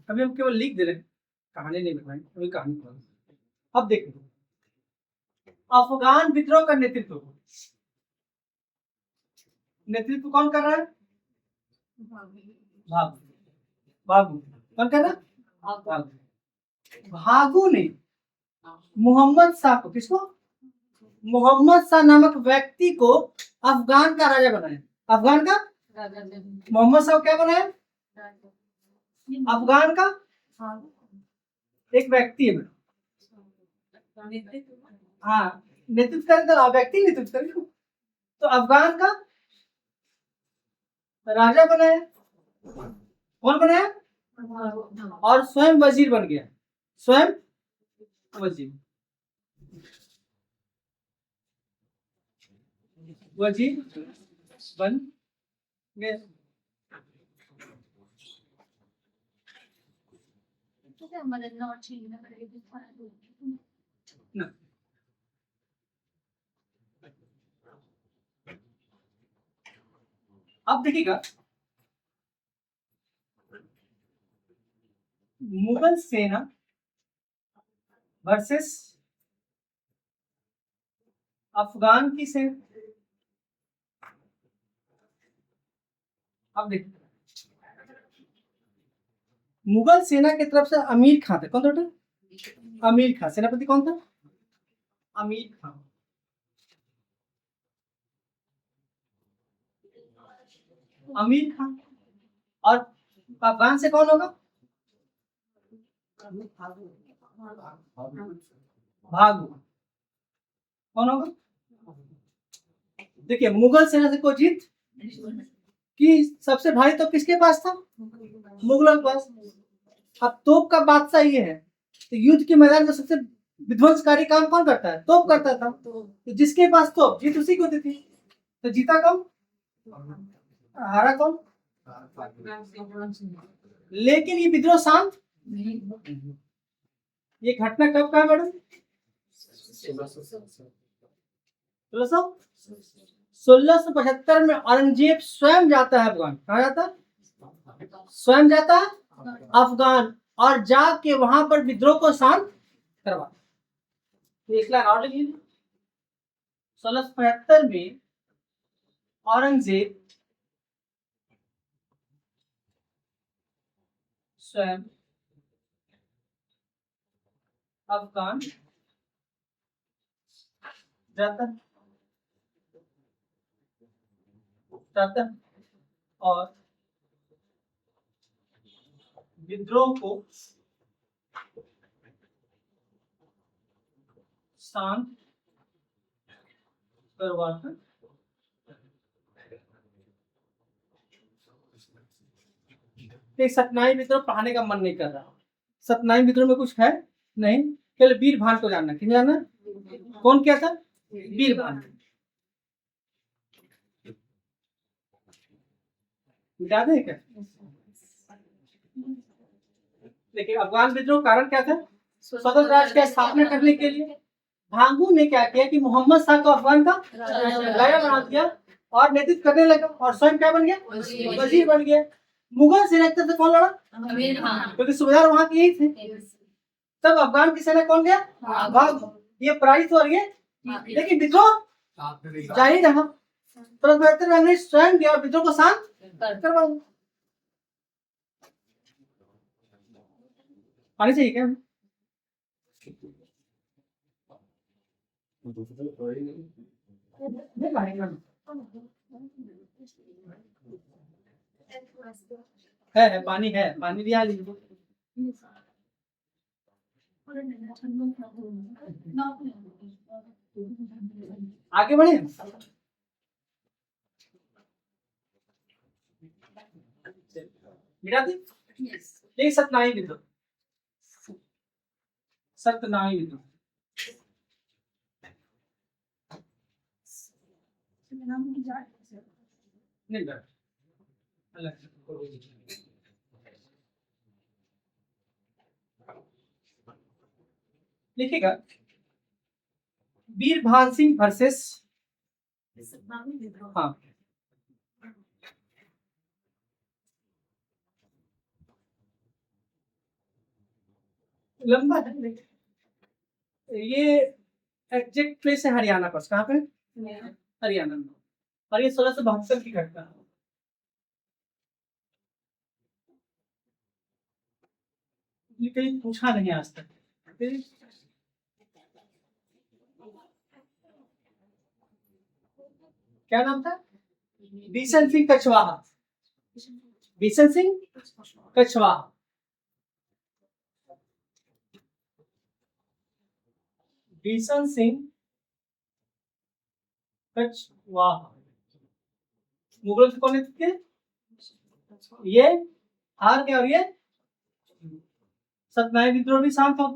S1: अभी हम केवल लिख दे रहे हैं, कहानी नहीं बताएंगे, अभी कहानी बताएंगे। अब देखो, अफगान विद्रोह का नेतृत्व कौन कर रहा है? भागू। कौन कर रहा है? भागू ने मोहम्मद शाह को, किसको? मोहम्मद शाह नामक व्यक्ति को अफगान का राजा बनाया। अफगान का मोहम्मद शाह क्या बनाया? अफगान का एक व्यक्ति है। हाँ, नेतृत्व करे तो व्यक्ति नेतृत्व करे, तो अफगान का राजा बनाया। कौन बनाया? और स्वयं वजीर बन गया, स्वयं वजीर। वजीर बन गया।
S4: मदद और चाहिए ना करेगी
S1: ना। अब देखिएगा, मुगल सेना वर्सेस अफगान की सेना। अब देखिए, मुगल सेना की तरफ से अमीर खान थे। कौन था बेटा? अमीर खान। सेनापति कौन था? अमीर खान। अमीर खान। और अफगान से कौन होगा? भागु। कौन होगा? देखिए, मुगल सेना से कोई जीत कि सबसे भारी तो किसके पास था? मुगलों के पास। अब तोप का बादशाह ये है, तो युद्ध के मैदान में सबसे विध्वंसकारी काम कौन करता है? तोप करता था। तो जिसके पास तोप, जीत उसी को होती थी। तो जीता कौन? हारा कौन? लेकिन ये विद्रोह शांत। ये घटना कब का है मैडम? 1675 में औरंगजेब स्वयं जाता है अफगान। कहा जाता है? स्वयं जाता है अफगान, और जाके वहां पर विद्रोह को शांत करवा। एक लाइन और लिखिए। 1675 में औरंगजेब स्वयं अफगान जाता है और विद्रोह को शांत करवाकर सतनाई विद्रोह पढ़ाने का मन नहीं कर रहा। सतनाई विद्रोह में कुछ है नहीं, केवल वीर भान को जानना। किन जानना? कौन क्या था? वीर भान। मिटा दें क्या? देखिए, अफगान विद्रोह कारण क्या था? स्वतंत्र राज्य की स्थापना करने के लिए भांगू ने क्या किया कि मोहम्मद शाह को अफगान का राजा बना दिया और नेतृत्व करने लगा, और स्वयं क्या बन गया? वजीर बन गया। मुगल सेना की तरफ से कौन लड़ा? क्योंकि सूबेदार वहां के ही थे। तब अफगान की सेना कौन गया? भाग। ये पराजित हो रही है, लेकिन विद्रोह जारी रहा। तो अंग्रेज स्वयं गया और विद्रोह को शांत करवाया। पानी चाहिए क्या? है पानी है, पानी भी आ लीजिए। आगे बढ़े। मिटा दी। ये सतनाई विद्रोह। सतनाई विद्रोह नहीं बैठ अलग। लिखिएगा, वीर भान सिंह वर्सेस, हाँ, लंबा है। ये एग्जैक्ट प्लेस है हरियाणा पास। कहाँ पे? हरियाणा में। और ये 1672 की घटना है। ये कहीं पूछा नहीं आज तक। क्या नाम था? बिशन सिंह कछवाहा। बिशन सिंह कछवाहा। बिशन सिंह कछवाहा मुगलों से कौन थे? ये हार गया और ये सतनाई विद्रोह भी शांत हो।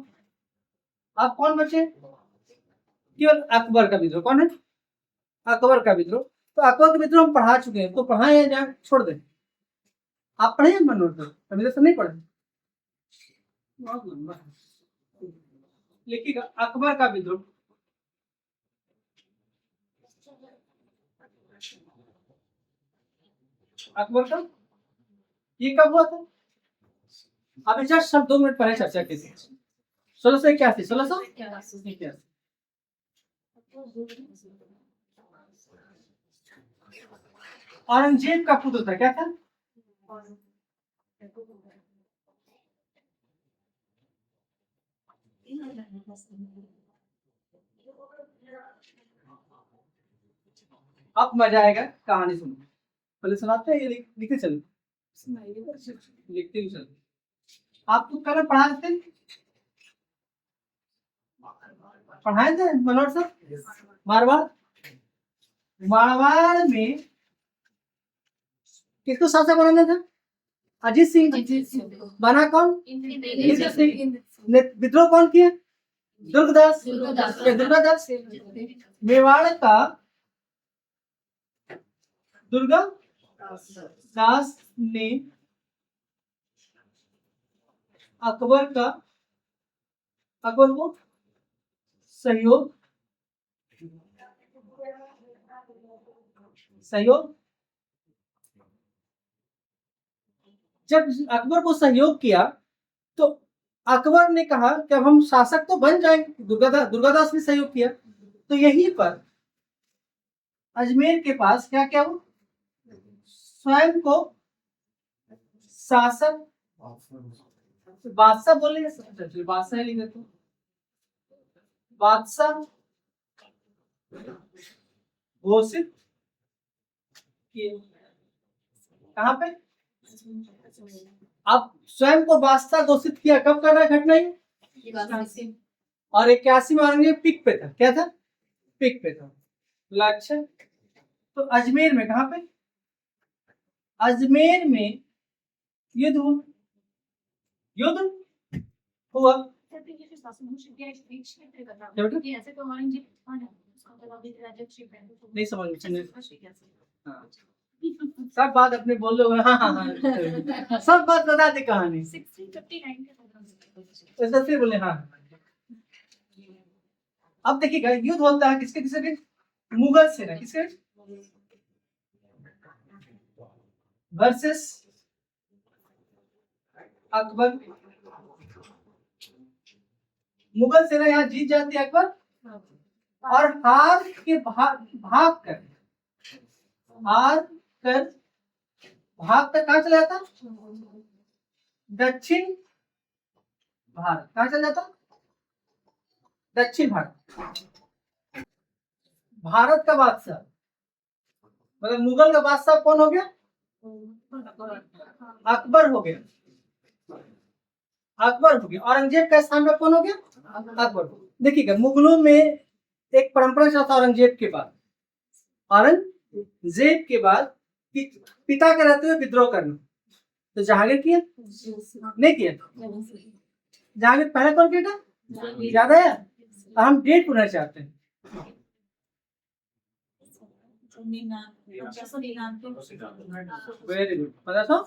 S1: अब कौन बचे? केवल अकबर का विद्रोह। कौन है? अकबर का विद्रोह। तो अकबर का विद्रोह हम पढ़ा चुके हैं, तो पढ़ाए या जहाँ छोड़ दें? आप पढ़े हैं मनोज? अभी तक तो नहीं पढ़े। बहुत लंबा है। लिखिएगा अकबर का विद्रोह। अकबर का ये कब हुआ था? अभी जस्ट सब 2 मिनट पहले चर्चा की थी। 1681। 1681। औरंगजेब का पुत्र था, क्या था? अब मजा आएगा कहानी सुनने। पहले सुनाते हैं, ये लिखते चलो, लिखते ही चलो। आपको कल पढ़ाए थे, पढ़ाए थे मनोहर सर? मारवाड़। मारवाड़ में किसको शासक बनाना था? अजीत सिंह। बना कौन? इंद्र सिंह। विद्रोह कौन किया? दुर्गदास। दुर्गादास। मेवाड़ का दुर्गा दास ने अकबर को सहयोग जब अकबर को सहयोग किया तो अकबर ने कहा कि अब हम शासक तो बन जाएंगे। दुर्गादास ने सहयोग किया। तो यहीं पर अजमेर के पास क्या क्या हुआ? स्वयं को शासक, बादशाह बोलेंगे, बादशाह लिख देते, बादशाह घोषित किए। कहां पे? अब स्वयं को बादशाह घोषित किया कब कर रहा है घटना ये? और 81 में औरंगजेब पिक पे था। क्या था? पिक पे था। लक्ष्य तो अजमेर में, कहां पे? अजमेर में युद्ध हुआ। नहीं समझ हाँ। सब बात अपने बोल लो। हाँ हाँ हाँ सब बात बता दी कहानी। 1659 फिर बोले हाँ। अब देखिएगा युद्ध होता है किसके किसके? मुगल सेना। किसके? वर्सेस अकबर। मुगल सेना यहाँ जीत जाती है अकबर, और हार कर कहाँ चला जाता? दक्षिण भारत। कहाँ चला जाता? दक्षिण भारत। भारत का बादशाह मतलब मुगल का बादशाह कौन हो गया? अकबर हो गया। औरंगजेब का स्थान में कौन हो गया? अकबर। देखिएगा मुगलों में एक परंपरा चला था औरंगजेब के बाद पिता के रहते हुए विद्रोह करना। तो जहांगीर किया? नहीं किया। जहांगीर पहले कौन किया था? याद आया? हम डेट पूछना चाहते हैं। Very good. पता था?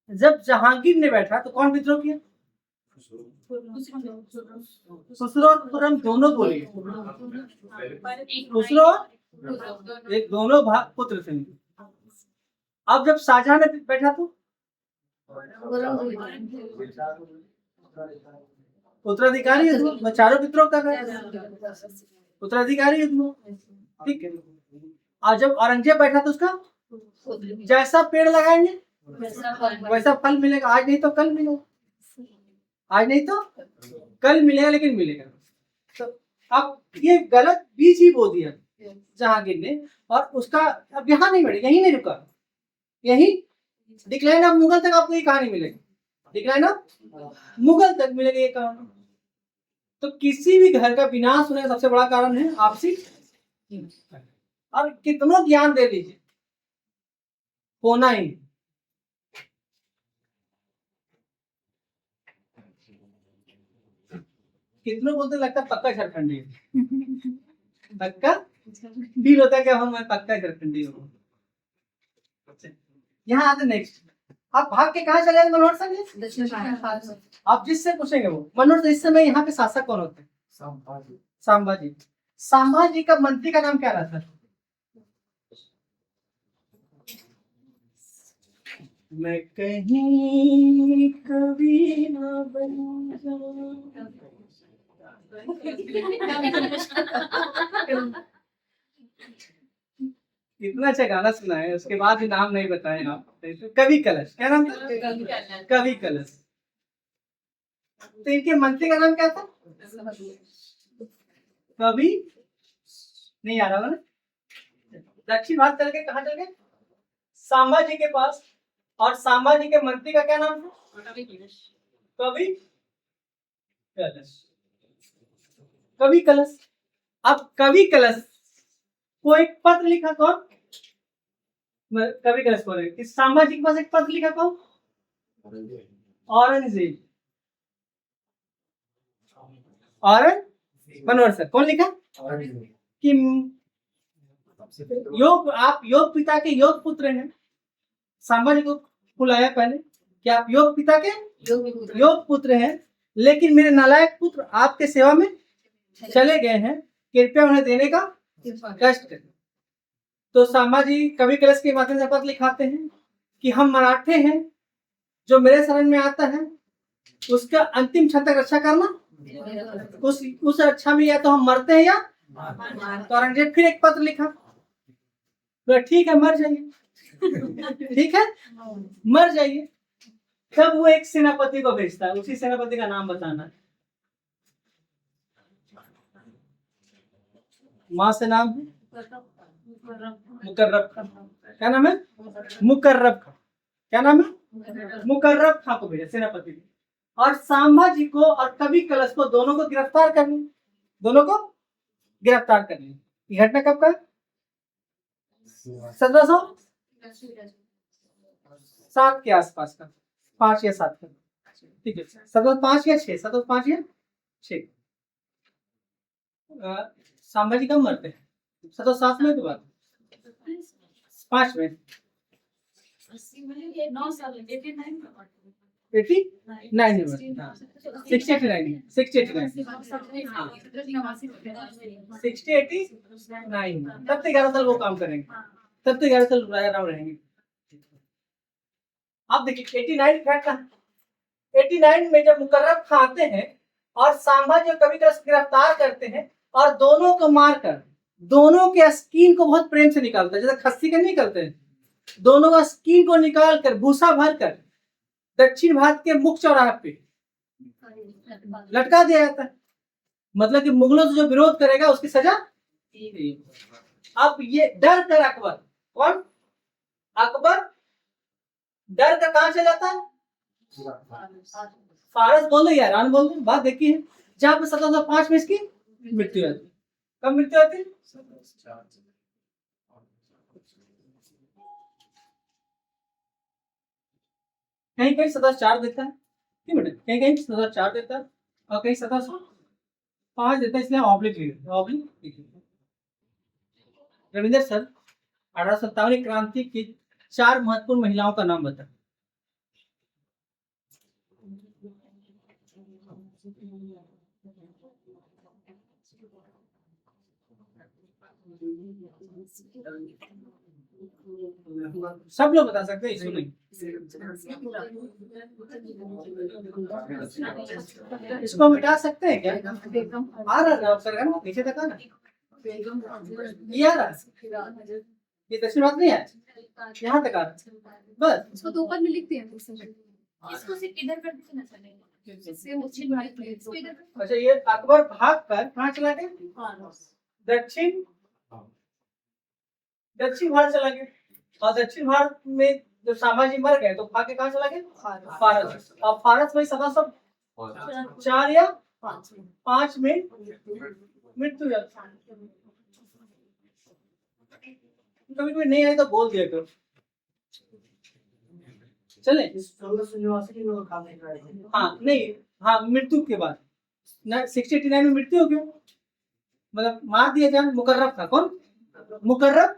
S1: जब जहांगीर ने बैठा तो कौन विद्रोह किया? खुसरो और खुर्रम दोनों बोले। खुसरो एक दोनों पुत्र थे। अब जब शाहजहां ने बैठा तो उत्तराधिकारी युद्ध, चारों विद्रोह कर रहे हैं। उत्तराधिकारी युद्ध, ठीक है। और जब औरंगजेब बैठा तो उसका जैसा पेड़ लगाएंगे वैसा फल मिलेगा। आज नहीं तो कल मिलेगा, आज नहीं तो कल मिलेगा, लेकिन मिलेगा। तो अब ये गलत बीज ही बो दिया जहांगीर ने, और उसका अब यहाँ नहीं बढ़ेगा, यही नहीं रुका, यही डिक्लाइन ऑफ मुगल तक आपको ये कहानी मिलेगी। डिक्लाइन ऑफ मुगल तक मिलेगी ये कहानी। तो किसी भी घर का विनाश होने का सबसे बड़ा कारण है आपसी। और कितना ज्ञान दे लीजिए, होना ही। कितनों बोलते लगता है पक्का झारखंडी है। पक्का फील होता है कि हम मैं पक्का झारखंडी हूँ। यहाँ आते नेक्स्ट, आप भाग के कहाँ चले जाएंगे मनोहर सर? आप जिससे पूछेंगे वो। मनोहर सर, इस समय यहाँ पे शासक कौन होते हैं? संभाजी। संभाजी का मंत्री का नाम क्या रहता है? मैं कहीं कभी ना बन जाऊं। इतना अच्छा गाना सुना है, उसके बाद भी नाम नहीं बताए आप। कवि कलश, क्या नाम था? कवि कलश। तो इनके मंत्री का नाम क्या था? कवि नहीं आ रहा होगा ना। दक्षिण भारत चल के कहाँ चल गए? सांबा जी के पास। और सांबा जी के मंत्री का क्या नाम था? कवि कलश। कवि कलश। अब कवि कलश को एक पत्र लिखा कौन? कवि कलश को कि सांबा जी के पास एक पत्र लिखा कौन? औरंगजेब। मनोहर सर कौन लिखा? कि आप योग पिता के योग पुत्र हैं। सांबा जी को बुलाया पहले कि आप योग पिता के योग पुत्र हैं, लेकिन मेरे नालायक पुत्र आपके सेवा में चले गए हैं, कृपया उन्हें देने का कष्ट करें। तो सांबा जी कवि कलश के माध्यम से पत्र लिखाते हैं कि हम मराठे हैं, जो मेरे शरण में आता है उसका अंतिम क्षण तक रक्षा करना। उस रक्षा में या तो हम मरते हैं या। तो औरंगजेब फिर एक पत्र लिखा, तो ठीक है मर जाइए। ठीक है मर जाइए। तब वो एक सेनापति को भेजता है, उसी सेनापति का नाम बताना है। माँ से नाम है मुकर्रब खां। क्या नाम है? मुकर्रब खां। क्या नाम है? मुकर्रब खां को भेजा सेनापति ने। और सांबा जी को और कवि कलश को दोनों को गिरफ्तार करनी। दोनों को गिरफ्तार करनी। ये घटना कब का? 1707 के आसपास का, 5 या 7 का। ठीक है 1705 या 6, 1705 या 6। सांबा जी कब मरते हैं? 1707 में। तो बात 5 में 69 तब तक 11 साल वो काम करेंगे, तब तक 11 साल राजा राम रहेंगे। आप देखिए 89 में जब मुकर्रब खां आते हैं और सांबा जी कवि कलश गिरफ्तार करते हैं और दोनों को मारकर दोनों के स्किन को बहुत प्रेम से निकालते हैं, जैसे खस्सी का निकलते हैं। दोनों का स्किन को निकाल कर भूसा भर कर दक्षिण भारत के मुख्य चौराहे पे लटका दिया जाता है। मतलब कि मुगलों से जो विरोध करेगा उसकी सजा। अब ये डर कर अकबर, कौन? अकबर डर कर कहां चला जाता है? फारस बोल दो या ईरान बोल दो, बात देखी है। जहां पे 1705 में इसकी मृत्यु होती है। कब मृत्यु होती है? कहीं कहीं 1704 देता है, ठीक है, कहीं कहीं 1704 देता है और कहीं 1705 देता है, इसलिए ऑब्लिक लिख। रविंद्र सर 1857 क्रांति की 4 महत्वपूर्ण महिलाओं का नाम बता। सब लोग बता सकते हैं, इसको नहीं। इसको मिटा सकते हैं क्या? आ रहा है नीचे तक आना। ये आ रहा है, ये दक्षिण भारत नहीं है, यहाँ तक आ रहा है बस।
S4: इसको तो ऊपर में लिखते हैं, इसको सिर्फ इधर कर दीजिए ना चलेगा। इससे दक्षिण भारत में इसको इधर। अच्छा
S1: ये अकबर भाग कर कहाँ चला गया? दक्षिण भारत चला गया। और दक्षिण भारत में जब सांभाजी मर गए तो भाग के कहाँ चला गया? फारस। और फारस में 1704 या 5 में मृत्यु जाता है। कभी नहीं आए तो बोल दिया करो। चले।
S3: इस 1600 यूनिवर्सिटी में काम नहीं कर रहे थे।
S1: हाँ नहीं, हाँ मृत्यु के बाद 1689 में मृत्यु हो गया, मतलब मार दिया जान। मुकर्रब था कौन? मुकर्रब,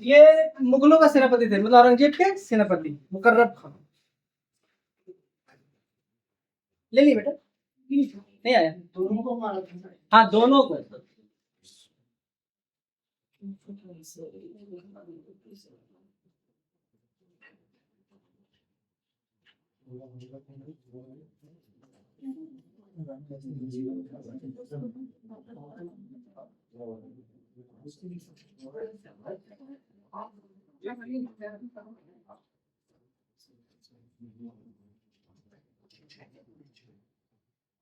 S1: ये मुगलों का सेनापति थे, मतलब औरंगजेब के सेनापति मुकर्रब खान। ले ली बेटा, नहीं आया?
S3: दोनों को मारा था।
S1: हाँ दोनों को।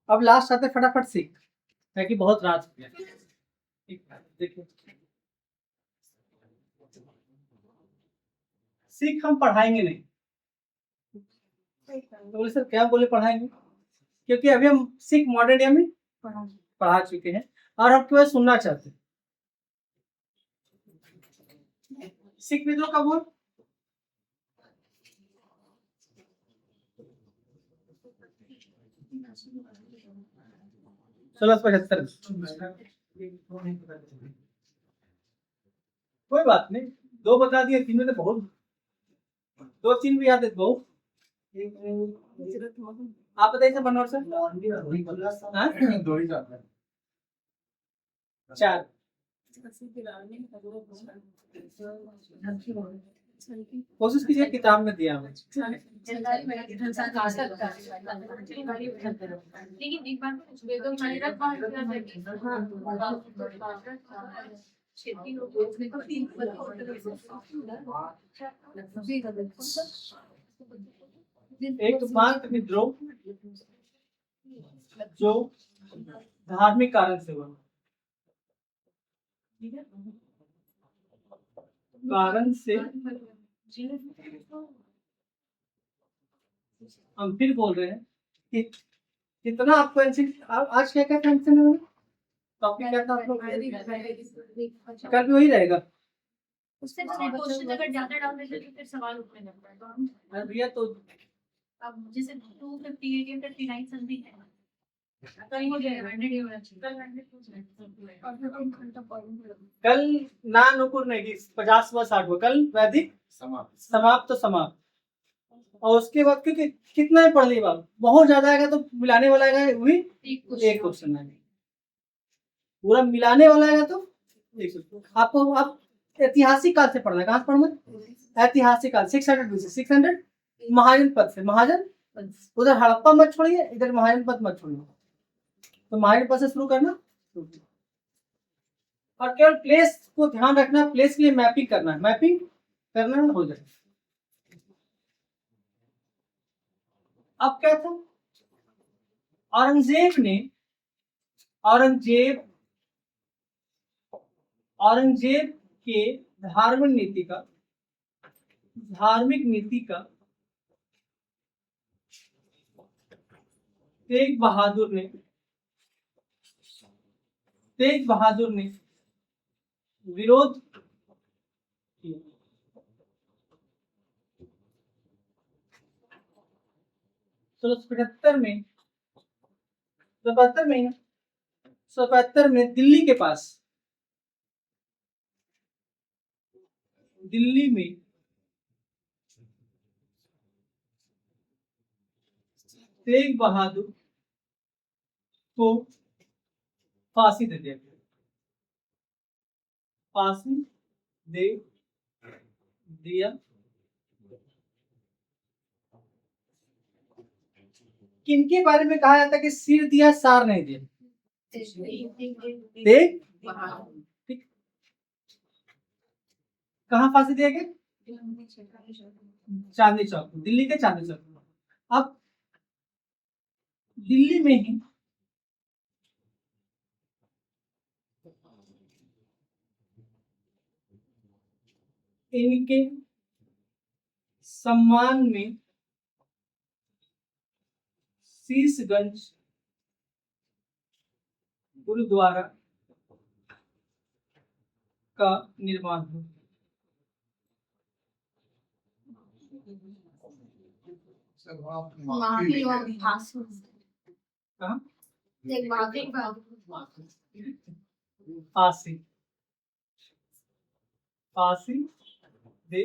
S1: अब लास्ट आते फटाफट सीख, ताकि बहुत रात हो गया। देखिए सीख हम पढ़ाएंगे नहीं, तो बोले सर क्या बोले पढ़ाएंगे, क्योंकि अभी हम सिख मॉडर्न इंडिया में पढ़ा चुके हैं और हम केवल सुनना चाहते हैं। सिख विद्रोह का बोल, 1675। कोई बात नहीं, 2 बता दिए, 3 में तो बहुत, 2-3 भी याद है बहुत। आप बताइए मनोहर सर। हाँ?
S3: 2 ही जाता है।
S1: 4 कोशिश कीजिए, किताब में दिया हमें।
S2: लेकिन एक बार वेदों में रख
S1: एक मांग विद्रोह जो धार्मिक कारण से हुआ, कारण से हम फिर बोल रहे हैं कि कितना आपको आज क्या क्या टेंशन है, टॉपिक क्या था आप लोग? कल भी वही रहेगा।
S4: उससे क्वेश्चन अगर ज्यादा डाल देते तो फिर सवाल उठने लगता है।
S1: अरे भैया तो
S4: अब जैसे 258 या 59 समथिंग है, कहीं हो जाएगा 100 ही होना चाहिए।
S1: कल ना नुकुर नहीं, 50 व 60 कल वैदिक समाप्त तो समाप्त, और उसके बाद क्योंकि कितना ही पढ़ ली बात, बहुत ज्यादा आएगा तो मिलाने वाला आएगा वही एक क्वेश्चन आएगा, पूरा मिलाने वाला आएगा तो एक क्वेश्चन। आपको आप ऐतिहासिक काल से पढ़ना है, कहाँ से पढ़ना? ऐतिहासिक काल 600 महाजन पद से, महाजन उधर हड़प्पा मत छोड़िए, इधर महाजन पद मत छोड़िए, तो महाजन पद से शुरू करना। और केवल प्लेस को ध्यान रखना, प्लेस के लिए मैपिंग करना है, मैपिंग करना हो जाए। अब क्या था, औरंगजेब के धार्मिक नीति का तेग बहादुर ने विरोध किया। 1775 में दिल्ली में तेग बहादुर को फांसी दे दिया गया, फांसी दे दिया। किनके बारे में कहा जाता है कि सिर दिया सार नहीं दिया? तेग ठीक। कहाँ फांसी दिया गया? चांदनी चौक, दिल्ली के चांदनी चौक। अब दिल्ली में ही इनके सम्मान में शीशगंज गुरुद्वारा का निर्माण हुआ।
S3: सर वहाँ
S4: माफी और फांसी
S1: कहाँ?
S4: एक माफी
S1: फांसी फांसी दे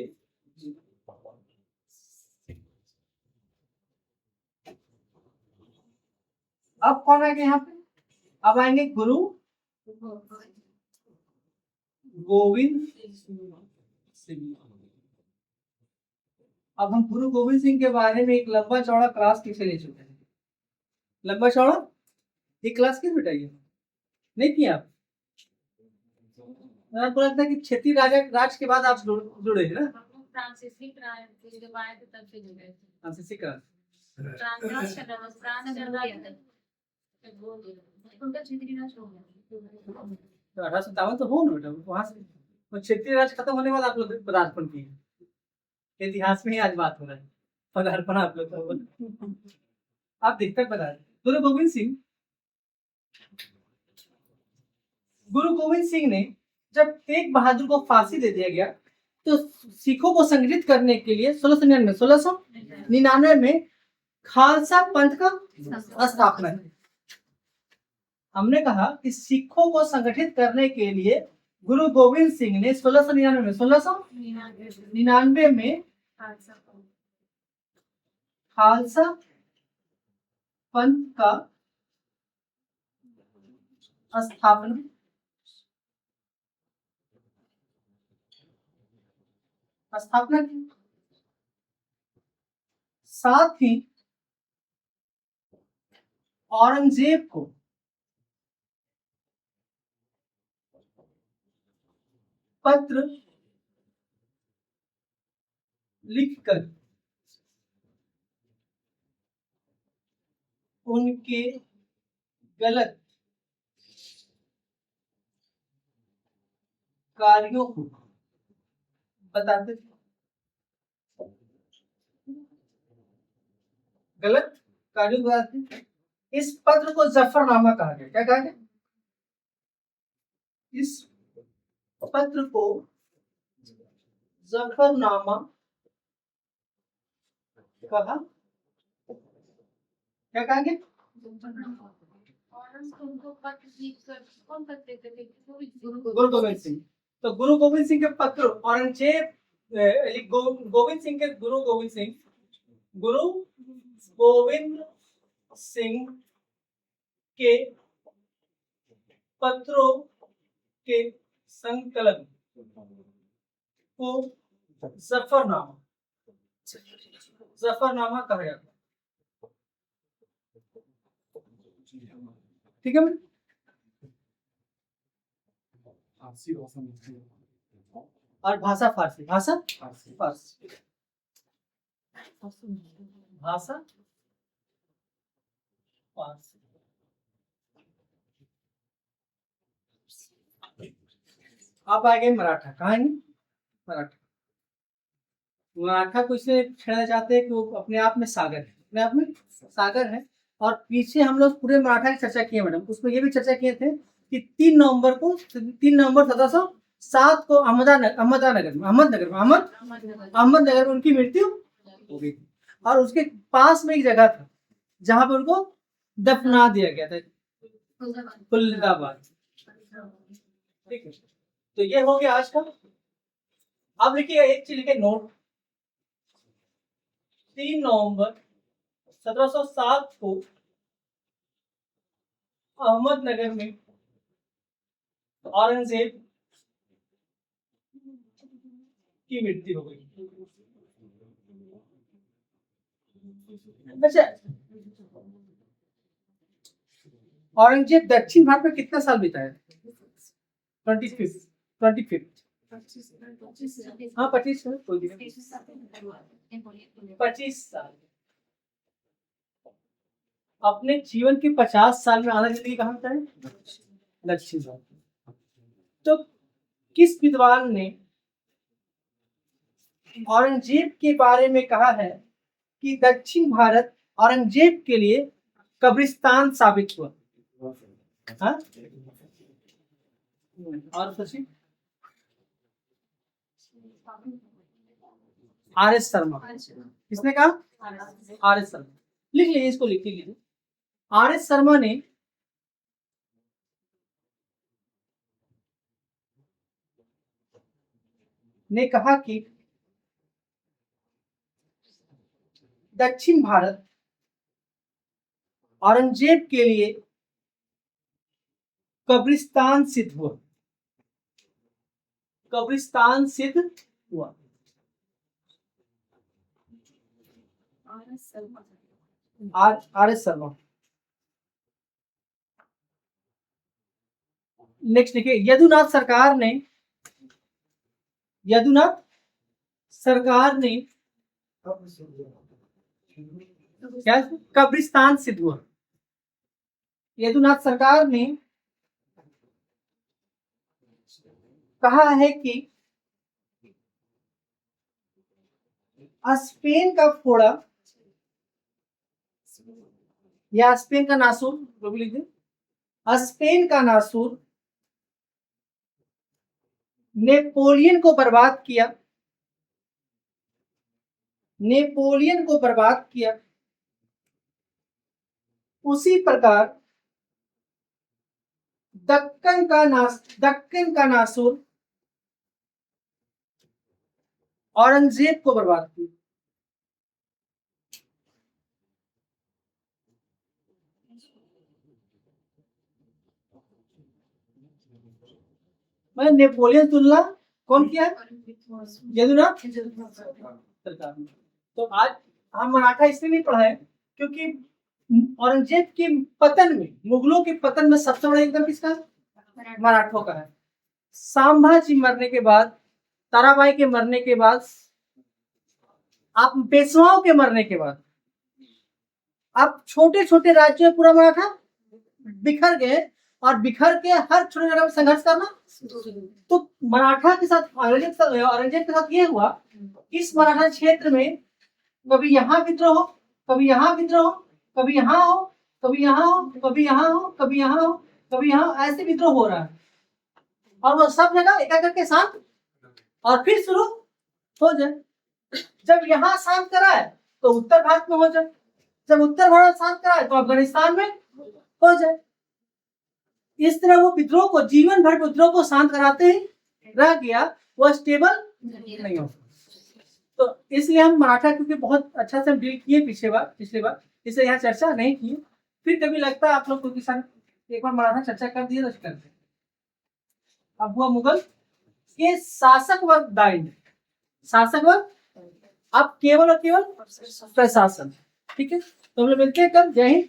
S1: अब कौन आएंगे यहाँ पे? अब आएंगे गुरु गोविंद सिंह। अब हम गुरु गोविंद सिंह के बारे में एक लंबा चौड़ा क्लास किसे ले चुके हैं? लंबा चौड़ा एक क्लास किस बिठाइए नहीं किया आप? आपको लगता है कि क्षेत्रीय राजा राज के बाद आप जुड़े हैं ना?
S2: फ्रांसीसी क्रांति जब आए थे तब से जुड़े थे।
S1: फ्रांसीसी क्रांति
S4: उनका क्षेत्रीय राज हो गया।
S1: 1857 तो हो ना बेटा, वहां से वो क्षेत्रीय राज खत्म होने के बाद आप लोग पदार्पण किए। इतिहास में ही आज बात हो रहा है पदार्पण आप लोग का। आप देखते बता रहे गुरु गोविंद सिंह। गुरु गोविंद सिंह ने जब तेग बहादुर को फांसी दे दिया गया तो सिखों को संगठित करने के लिए 1699 में खालसा पंथ का स्थापना है। हमने कहा कि सिखों को संगठित करने के लिए गुरु गोविंद सिंह ने 1699 में खालसा पंथ का स्थापना की। साथ ही औरंगजेब को पत्र लिखकर उनके गलत कार्यों को बताते थे। गलत कार्यों को बताते थे। इस पत्र को जफरनामा कहा गया। क्या कहा गया? इस पत्र को जफरनामा कहा। क्या कहा गया? गुरु गोविंद सिंह। तो गुरु गोविंद सिंह के पत्र औरंगजेब गोविंद सिंह के गुरु गोविंद सिंह के पत्रों के संकलन को जफरनामा कहा जाता है। ठीक है मैं? और भाषा फारसी। भाषा फारसी। भाषा फारसी। आप आ गए मराठा। कहाँ आएंगे? मराठा। मराठा को इसलिए छेड़ना चाहते हैं कि वो अपने आप में सागर है। अपने आप में सागर है। और पीछे हम लोग पूरे मराठा की चर्चा किए मैडम। उसमें ये भी चर्चा किए थे कि 3 नवंबर 1707 को अहमदनगर में उनकी मृत्यु हो गई। और उसके पास में एक जगह था जहां पर उनको दफना दिया गया था, फुल्लाबाद। ठीक है, तो ये हो गया आज का। अब लिखिए एक चीज लिखे नोट। 3 नवंबर 1707 को अहमदनगर में औरंगजेब की मृत्यु हो गई। अच्छा, औरंगजेब दक्षिण भारत में कितना साल बिताया? 25 हाँ 25 साल। अपने जीवन के 50 साल में आधा जिंदगी कहाँ बिताए? दक्षिण भारत। तो किस विद्वान ने औरंगजेब के बारे में कहा है कि दक्षिण भारत औरंगजेब के लिए कब्रिस्तान साबित हुआ? हाँ? और सचिन आर एस शर्मा। किसने कहा? R S Sharma. लिख लीजिए, इसको लिख लीजिए। आर एस शर्मा ने कहा कि दक्षिण भारत औरंगजेब के लिए कब्रिस्तान सिद्ध हुआ। कब्रिस्तान सिद्ध हुआ। R S Sharma. नेक्स्ट देखिए, यदुनाथ सरकार ने क्या कब्रिस्तान सिद्ध हुआ। यदुनाथ सरकार ने कहा है कि स्पेन का फोड़ा या स्पेन का नासूर, स्पेन का नासूर नेपोलियन को बर्बाद किया। नेपोलियन को बर्बाद किया, उसी प्रकार दक्कन का नासूर औरंगजेब को बर्बाद किया। मैं नेपोलियन तुलना कौन किया? यदुनाथ सरकार ने। तो आज हम मराठा इसलिए नहीं पढ़ा है क्योंकि औरंगजेब के पतन में, मुगलों के पतन में सबसे बड़ा एकदम किसका? मराठों का है। संभाजी मरने के बाद, ताराबाई के मरने के बाद, आप पेशवाओं के मरने के बाद, अब छोटे छोटे राज्यों में पूरा मराठा बिखर गए और बिखर के हर छोटे जगह में संघर्ष करना। तो मराठा के साथ औरंगजेब के साथ ये हुआ, इस मराठा क्षेत्र में कभी यहाँ विद्रोह हो, कभी यहाँ विद्रोह हो, कभी यहाँ हो, कभी यहाँ हो, कभी यहाँ हो, कभी यहाँ हो, कभी यहाँ, ऐसे विद्रोह हो रहा है। और वो सब जगह एक करके शांत, और फिर शुरू हो जाए। जब यहाँ शांत कराए तो उत्तर भारत में हो जाए, जब उत्तर भारत शांत कराए तो अफगानिस्तान में हो जाए। इस तरह वो विद्रोह को, जीवन भर विद्रोह को शांत कराते ही रह गया, वो स्टेबल नहीं हो। तो इसलिए हम मराठा, क्योंकि बहुत अच्छा से हम डील किए पिछले बार, इसलिए यहाँ चर्चा नहीं की। फिर कभी लगता है आप लोग को किसान एक बार मराठा चर्चा कर दिए तो करते। अब हुआ मुगल के शासक वर्ग दाइन, शासक वर्ग, अब केवल और केवल प्रशासन। ठीक है, तो हम लोग मिलते हैं कल। जय हिंद।